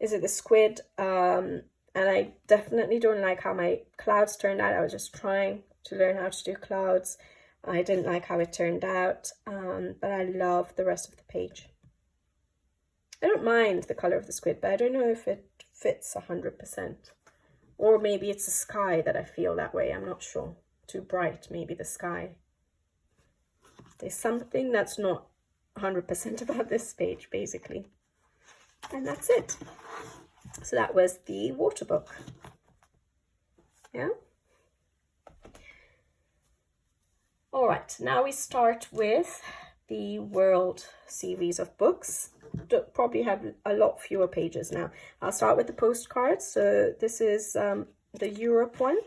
is it the squid? And I definitely don't like how my clouds turned out. I was just trying to learn how to do clouds. I didn't like how it turned out, but I love the rest of the page. I don't mind the color of the squid, but I don't know if it fits 100%. Or maybe it's the sky that I feel that way. I'm not sure. Too bright, maybe the sky. There's something that's not 100% about this page, basically. And that's it. So that was the water book. Yeah. All right, now we start with the World series of books. Probably have a lot fewer pages now. I'll start with the postcards. So this is the Europe one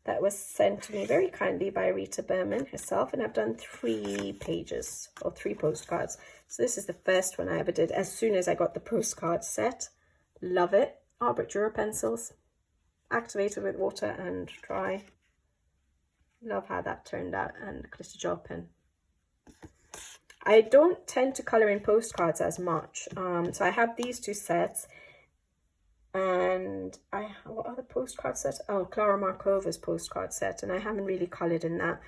that was sent to me very kindly by Rita Berman herself, and I've done 3 pages or 3 postcards. So this is the first one I ever did as soon as I got the postcard set. Love it. Albrecht Dürer pencils, activated with water and dry. Love how that turned out, and glitter gel pen. I don't tend to colour in postcards as much, so I have these 2 sets, and what other postcard set? Oh, Clara Markova's postcard set, and I haven't really coloured in that.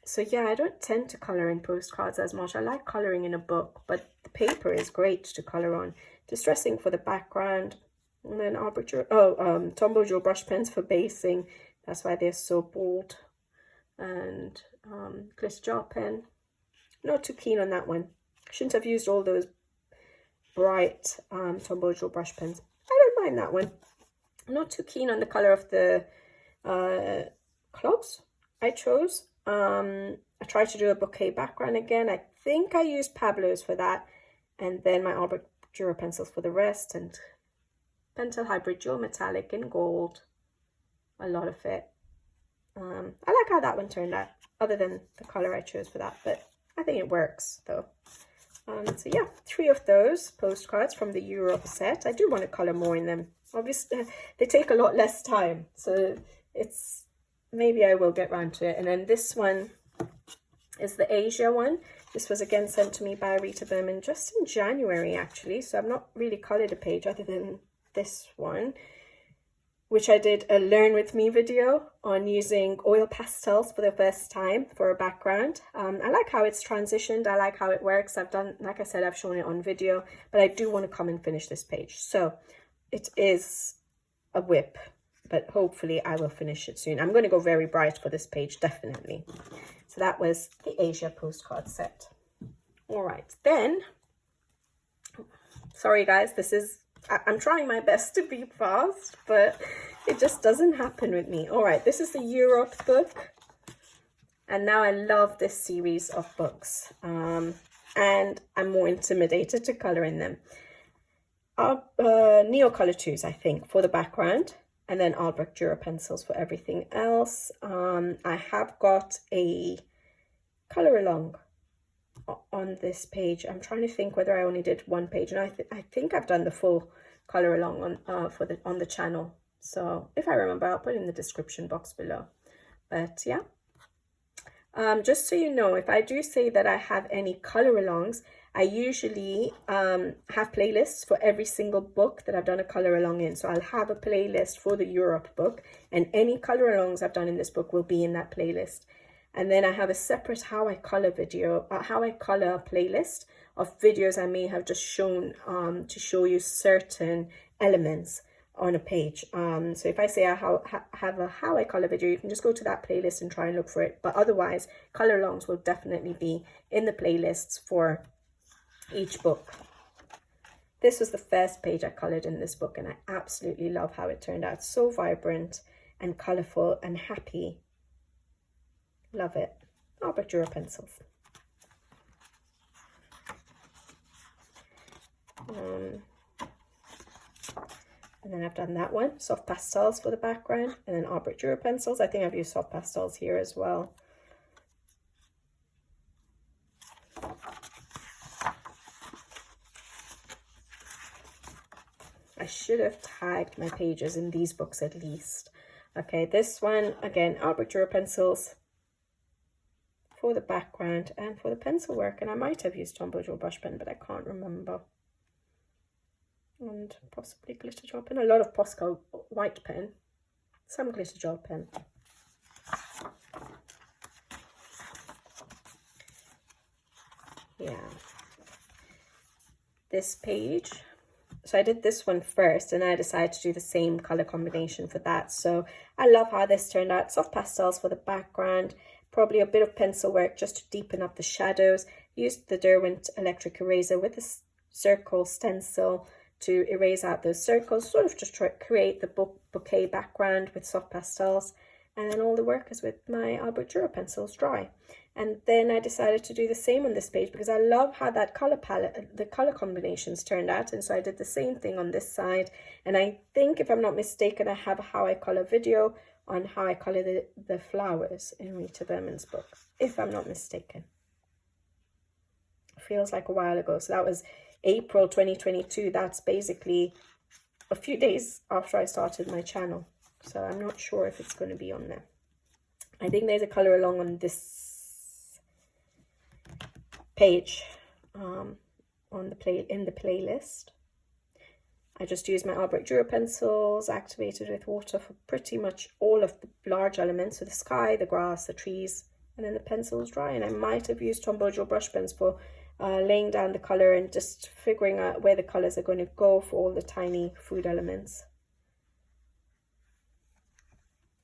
So yeah, I don't tend to colour in postcards as much. I like colouring in a book, but the paper is great to colour on. Distressing for the background, and then Albrecht Dürer, Tombow Joe brush pens for basing. That's why they're so bold. And glitter gel pen, not too keen on that one. Shouldn't have used all those bright Tombow brush pens. I don't mind that one. I'm not too keen on the color of the clogs I chose. I tried to do a bouquet background again. I think I used Pablo's for that, and then my Albert Dura pencils for the rest, and Pentel Hybrid Dual Metallic in gold, a lot of it. I like how that one turned out, other than the color I chose for that, but I think it works though. So yeah, 3 of those postcards from the Europe set. I do want to color more in them. Obviously, they take a lot less time, so it's, maybe I will get round to it. And then this one is the Asia one. This was again sent to me by Rita Berman just in January actually, so I've not really colored a page other than this one, which I did a Learn With Me video on using oil pastels for the first time for a background. I like how it's transitioned. I like how it works. I've done, like I said, I've shown it on video, but I do want to come and finish this page. So it is a whip, but hopefully I will finish it soon. I'm going to go very bright for this page, definitely. So that was the Asia postcard set. All right, then, sorry guys, this is, I'm trying my best to be fast, but it just doesn't happen with me. All right, this is the Europe book. And now I love this series of books. And I'm more intimidated to color in them. Neo Color 2s, I think, for the background. And then Albrecht Dürer pencils for everything else. I have got a color along on this page. I'm trying to think whether I only did one page, and I think I've done the full color along on the channel. So if I remember, I'll put it in the description box below. But yeah, just so you know, if I do say that I have any color alongs, I usually have playlists for every single book that I've done a color along in. So I'll have a playlist for the Europe book, and any color alongs I've done in this book will be in that playlist. And then I have a separate how I color playlist of videos I may have just shown to show you certain elements on a page. So if I say I have a how I color video, you can just go to that playlist and try and look for it. But otherwise, color alongs will definitely be in the playlists for each book. This was the first page I colored in this book, and I absolutely love how it turned out. So vibrant and colorful and happy. Love it. Albrecht Dürer pencils. And then I've done that one, soft pastels for the background, and then Albrecht Dürer pencils. I think I've used soft pastels here as well. I should have tagged my pages in these books at least. Okay, this one, again, Albrecht Dürer pencils for the background and for the pencil work. And I might have used Tombow brush pen, but I can't remember. And possibly glitter gel pen, a lot of Posca white pen, some glitter gel pen. Yeah, this page, so I did this one first, and I decided to do the same color combination for that. So I love how this turned out. Soft pastels for the background, probably a bit of pencil work just to deepen up the shadows. Used the Derwent electric eraser with a circle stencil to erase out those circles, sort of just try to create the bouquet background with soft pastels. And then all the work is with my Albrecht Dürer pencils dry. And then I decided to do the same on this page because I love how that color palette, the color combinations turned out. And so I did the same thing on this side. And I think, if I'm not mistaken, I have a how I color video on how I color the flowers in Rita Berman's book, if I'm not mistaken. Feels like a while ago. So that was April 2022. That's basically a few days after I started my channel. So I'm not sure if it's going to be on there. I think there's a color along on this page in the playlist. I just used my Albrecht Dürer pencils activated with water for pretty much all of the large elements, so the sky, the grass, the trees, and then the pencils dry. And I might have used Tombow brush pens for laying down the color and just figuring out where the colors are going to go for all the tiny food elements.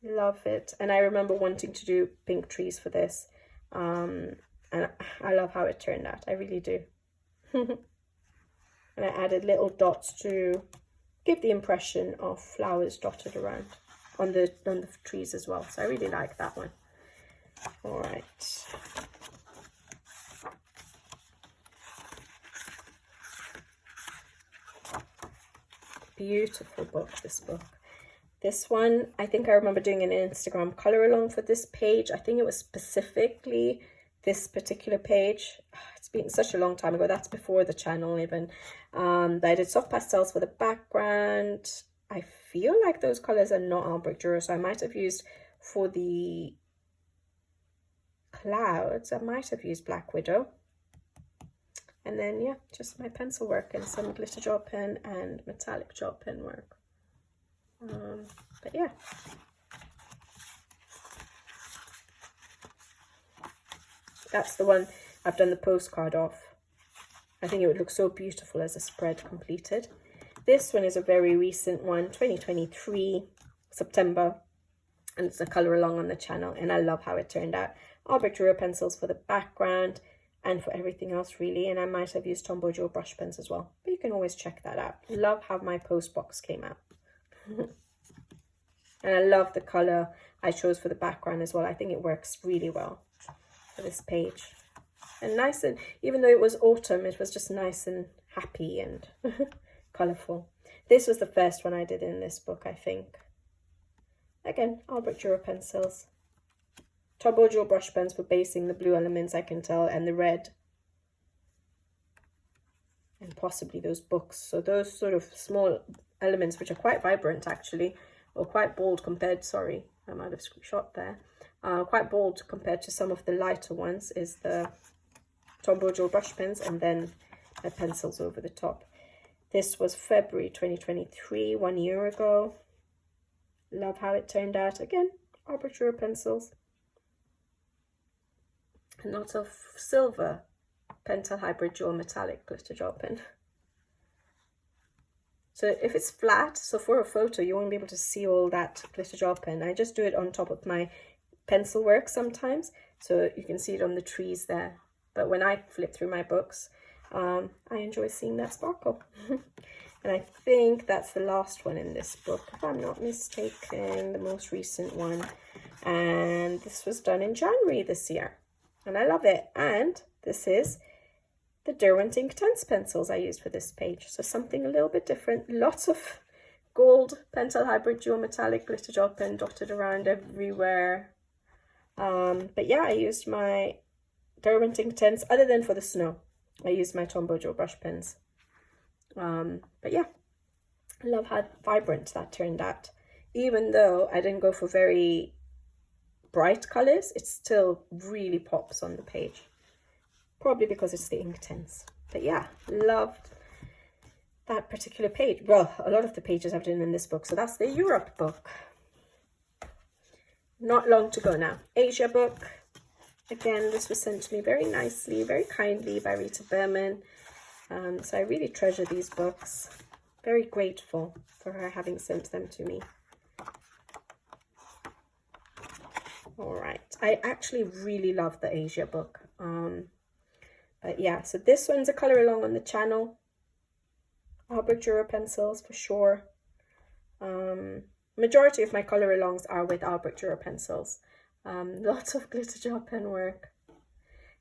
Love it. And I remember wanting to do pink trees for this. And I love how it turned out. I really do. And I added little dots to give the impression of flowers dotted around on the trees as well. So I really like that one. All right. Beautiful book, this book. This one, I think I remember doing an Instagram color along for this page. I think it was specifically this particular page. It's been such a long time ago. That's before the channel even. I did soft pastels for the background. I feel like those colors are not Albrecht Dürer, so I might have used for the clouds, I might have used Black Widow. And then, yeah, just my pencil work and some glitter gel pen and metallic gel pen work. But yeah. That's the one I've done the postcard of. I think it would look so beautiful as a spread completed. This one is a very recent one, 2023, September. And it's a color along on the channel. And I love how it turned out. Albrecht Dürer pencils for the background and for everything else really. And I might have used Tombow Joe brush pens as well. But you can always check that out. Love how my post box came out. And I love the color I chose for the background as well. I think it works really well for this page. And nice, and even though it was autumn, it was just nice and happy and colourful. This was the first one I did in this book, I think. Again, Albrecht Dürer pencils. Tombow Joe brush pens for basing the blue elements, I can tell, and the red. And possibly those books. So those sort of small elements, which are quite vibrant actually, or quite bold compared, sorry, I might have shot there. Quite bold compared to some of the lighter ones is the Tombow Joe brush pens, and then the pencils over the top. This was February 2023, 1 year ago. Love how it turned out. Again, Albrecht Dürer pencils. And lots of silver Pentel Hybrid Dual Metallic glitter gel pen. So if it's flat, so for a photo, you won't be able to see all that glitter gel pen. I just do it on top of my pencil work sometimes, so you can see it on the trees there. But when I flip through my books, I enjoy seeing that sparkle. And I think that's the last one in this book, if I'm not mistaken, the most recent one. And this was done in January this year. And I love it. And this is the Derwent Inktense pencils I used for this page. So something a little bit different. Lots of gold Pentel Hybrid Dual Metallic glitter gel pen dotted around everywhere. But yeah, I used my Derwent Inktense, other than for the snow. I used my Tombow Joe brush pens. But yeah, I love how vibrant that turned out. Even though I didn't go for very bright colors, it still really pops on the page. Probably because it's the Inktense. But yeah, loved that particular page. Well, a lot of the pages I've done in this book. So that's the Europe book. Not long to go now. Asia book. Again, this was sent to me very nicely, very kindly by Rita Berman. So I really treasure these books. Very grateful for her having sent them to me. All right. I actually really love the Asia book. But yeah, so this one's a color along on the channel. Albrecht Dürer pencils for sure. Majority of my color alongs are with Albrecht Dürer pencils. Lots of glitter gel pen work.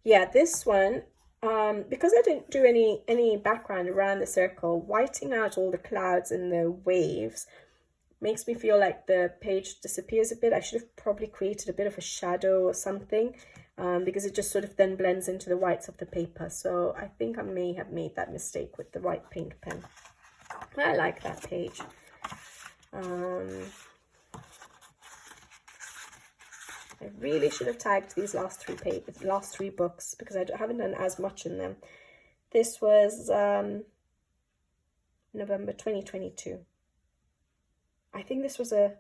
Yeah, this one, because I didn't do any background around the circle, whiting out all the clouds and the waves makes me feel like the page disappears a bit. I should have probably created a bit of a shadow or something, because it just sort of then blends into the whites of the paper. So I think I may have made that mistake with the white paint pen. I like that page. I really should have tagged these last three books, because I haven't done as much in them. This was November 2022. I think this was a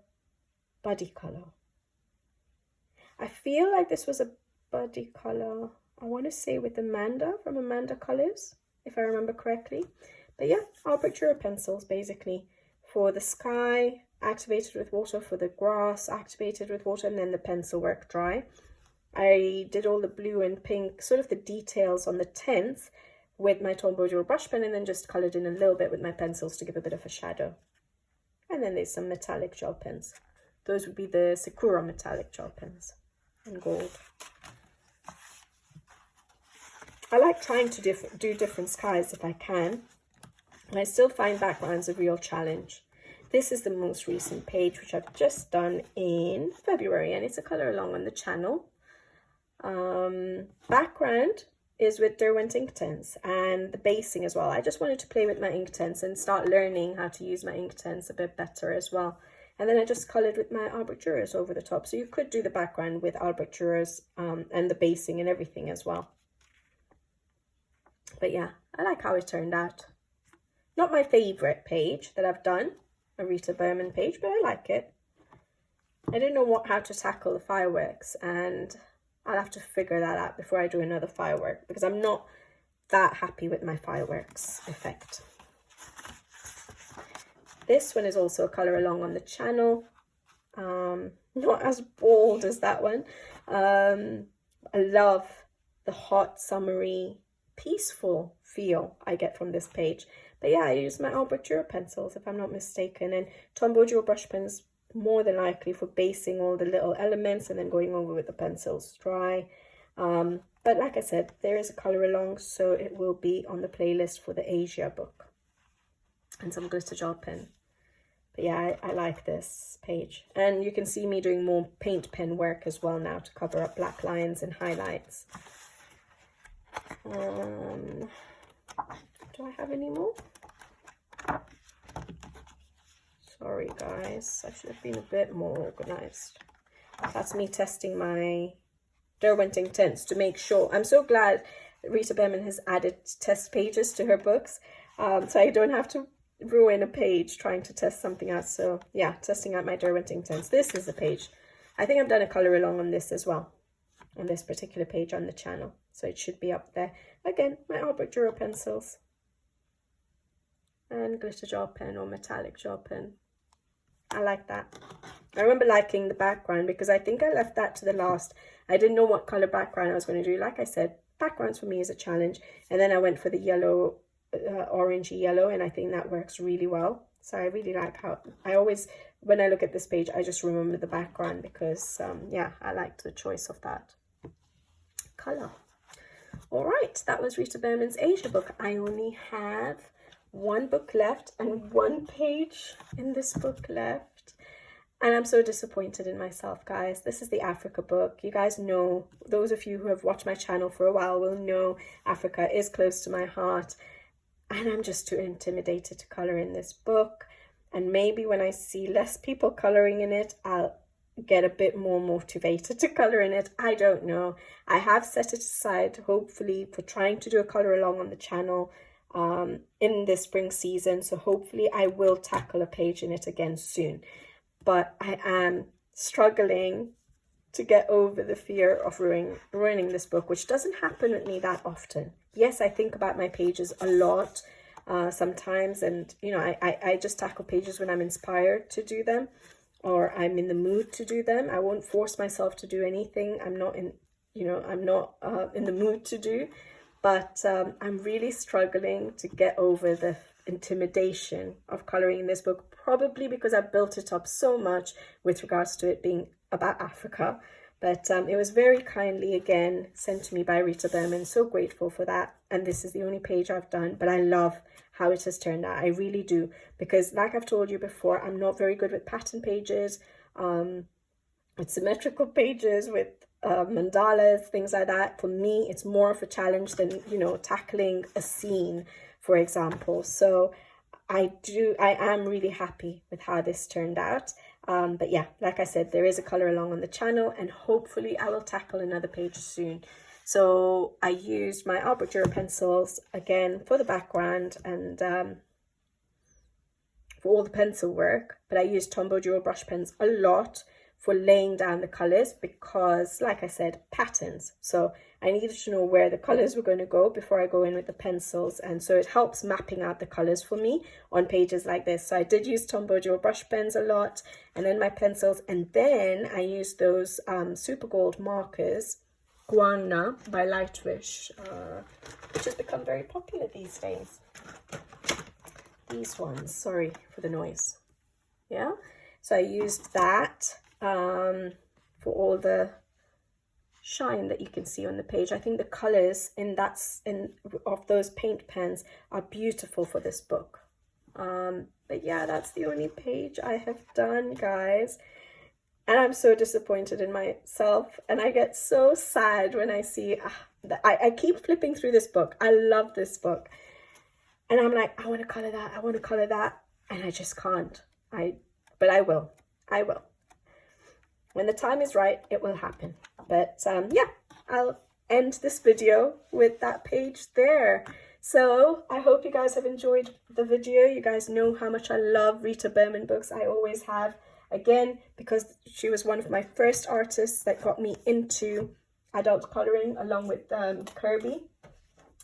buddy color. I feel like this was a buddy color, I want to say with Amanda, from Amanda Colors, if I remember correctly. But yeah, Albrecht Dürer pencils basically for the sky activated with water for the grass, activated with water, and then the pencil work dry. I did all the blue and pink, sort of the details on the tents with my Tombow Dual brush pen, and then just coloured in a little bit with my pencils to give a bit of a shadow. And then there's some metallic gel pens. Those would be the Sakura metallic gel pens in gold. I like trying to do different skies if I can, and I still find backgrounds a real challenge. This is the most recent page, which I've just done in February, and it's a colour along on the channel. Background is with Derwent Inktense, and the basing as well. I just wanted to play with my Inktense and start learning how to use my Inktense a bit better as well. And then I just coloured with my Albrecht Dürer over the top. So you could do the background with Albrecht Dürer and the basing and everything as well. But yeah, I like how it turned out. Not my favourite page that I've done, a Rita Berman page, but I like it. I didn't know how to tackle the fireworks, and I'll have to figure that out before I do another firework, because I'm not that happy with my fireworks effect. This one is also a colour along on the channel. Not as bold as that one. I love the hot, summery, peaceful feel I get from this page. But yeah, I use my Albrecht Dürer pencils, if I'm not mistaken, and Tombow Dual brush pens more than likely for basing all the little elements and then going over with the pencils dry. But like I said, there is a colour along, so it will be on the playlist for the Asia book. And some glitter gel pen. But yeah, I like this page. And you can see me doing more paint pen work as well now to cover up black lines and highlights. Do I have any more? Sorry guys, I should have been a bit more organised. That's me testing my Derwent Inktense to make sure. I'm so glad Rita Berman has added test pages to her books, so I don't have to ruin a page trying to test something out. So yeah, testing out my Derwent Inktense. This is the page. I think I've done a colour along on this as well, on this particular page on the channel, so it should be up there. Again, my Albrecht Dürer pencils and glitter gel pen or metallic gel pen. I like that. I remember liking the background because I think I left that to the last. I didn't know what colour background I was going to do. Like I said, backgrounds for me is a challenge. And then I went for the yellow, orangey yellow, and I think that works really well. So I really like how, I always, when I look at this page, I just remember the background because, yeah, I liked the choice of that colour. All right, that was Rita Berman's Asia book. I only have one book left and one page in this book left, and I'm so disappointed in myself, guys. This is the Africa book. You guys know, those of you who have watched my channel for a while will know Africa is close to my heart, and I'm just too intimidated to colour in this book. And maybe when I see less people colouring in it, I'll get a bit more motivated to colour in it. I don't know. I have set it aside, hopefully, for trying to do a colour along on the channel in this spring season, so hopefully I will tackle a page in it again soon. But I am struggling to get over the fear of ruining this book, which doesn't happen with me that often. Yes, I think about my pages a lot sometimes, and you know, I just tackle pages when I'm inspired to do them or I'm in the mood to do them. I won't force myself to do anything I'm not in, you know, I'm not in the mood to do. But I'm really struggling to get over the intimidation of colouring in this book, probably because I built it up so much with regards to it being about Africa. But it was very kindly, again, sent to me by Rita Berman. So grateful for that. And this is the only page I've done, but I love how it has turned out. I really do. Because like I've told you before, I'm not very good with pattern pages, with symmetrical pages, with mandalas, things like that. For me, it's more of a challenge than, you know, tackling a scene, for example. So I am really happy with how this turned out. But yeah, like I said, there is a colour along on the channel, and hopefully I will tackle another page soon. So I used my Albrecht Dürer pencils again for the background and for all the pencil work, but I used Tombow Dual brush pens a lot for laying down the colors because, like I said, patterns. So I needed to know where the colors were going to go before I go in with the pencils. And so it helps mapping out the colors for me on pages like this. So I did use Tombow Duo brush pens a lot, and then my pencils. And then I used those Super Gold markers, Guangna by Lightwish, which has become very popular these days. These ones, sorry for the noise. Yeah, so I used that for all the shine that you can see on the page. I think the colors of those paint pens are beautiful for this book. But yeah, that's the only page I have done, guys. And I'm so disappointed in myself, and I get so sad when I see that I keep flipping through this book. I love this book, and I'm like, I want to color that, I want to color that, and I just can't. But I will. When the time is right, it will happen. But yeah, I'll end this video with that page there. So I hope you guys have enjoyed the video. You guys know how much I love Rita Berman books. I always have. Again, because she was one of my first artists that got me into adult coloring along with Kirby.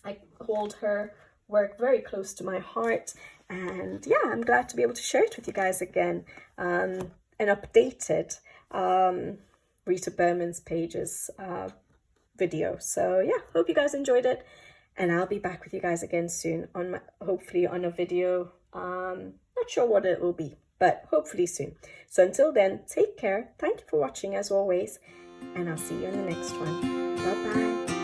I hold her work very close to my heart. And yeah, I'm glad to be able to share it with you guys again. An updated Rita Berman's pages video. So yeah, hope you guys enjoyed it, and I'll be back with you guys again soon on hopefully on a video. Not sure what it will be, but hopefully soon. So until then, take care. Thank you for watching as always, and I'll see you in the next one. Bye bye.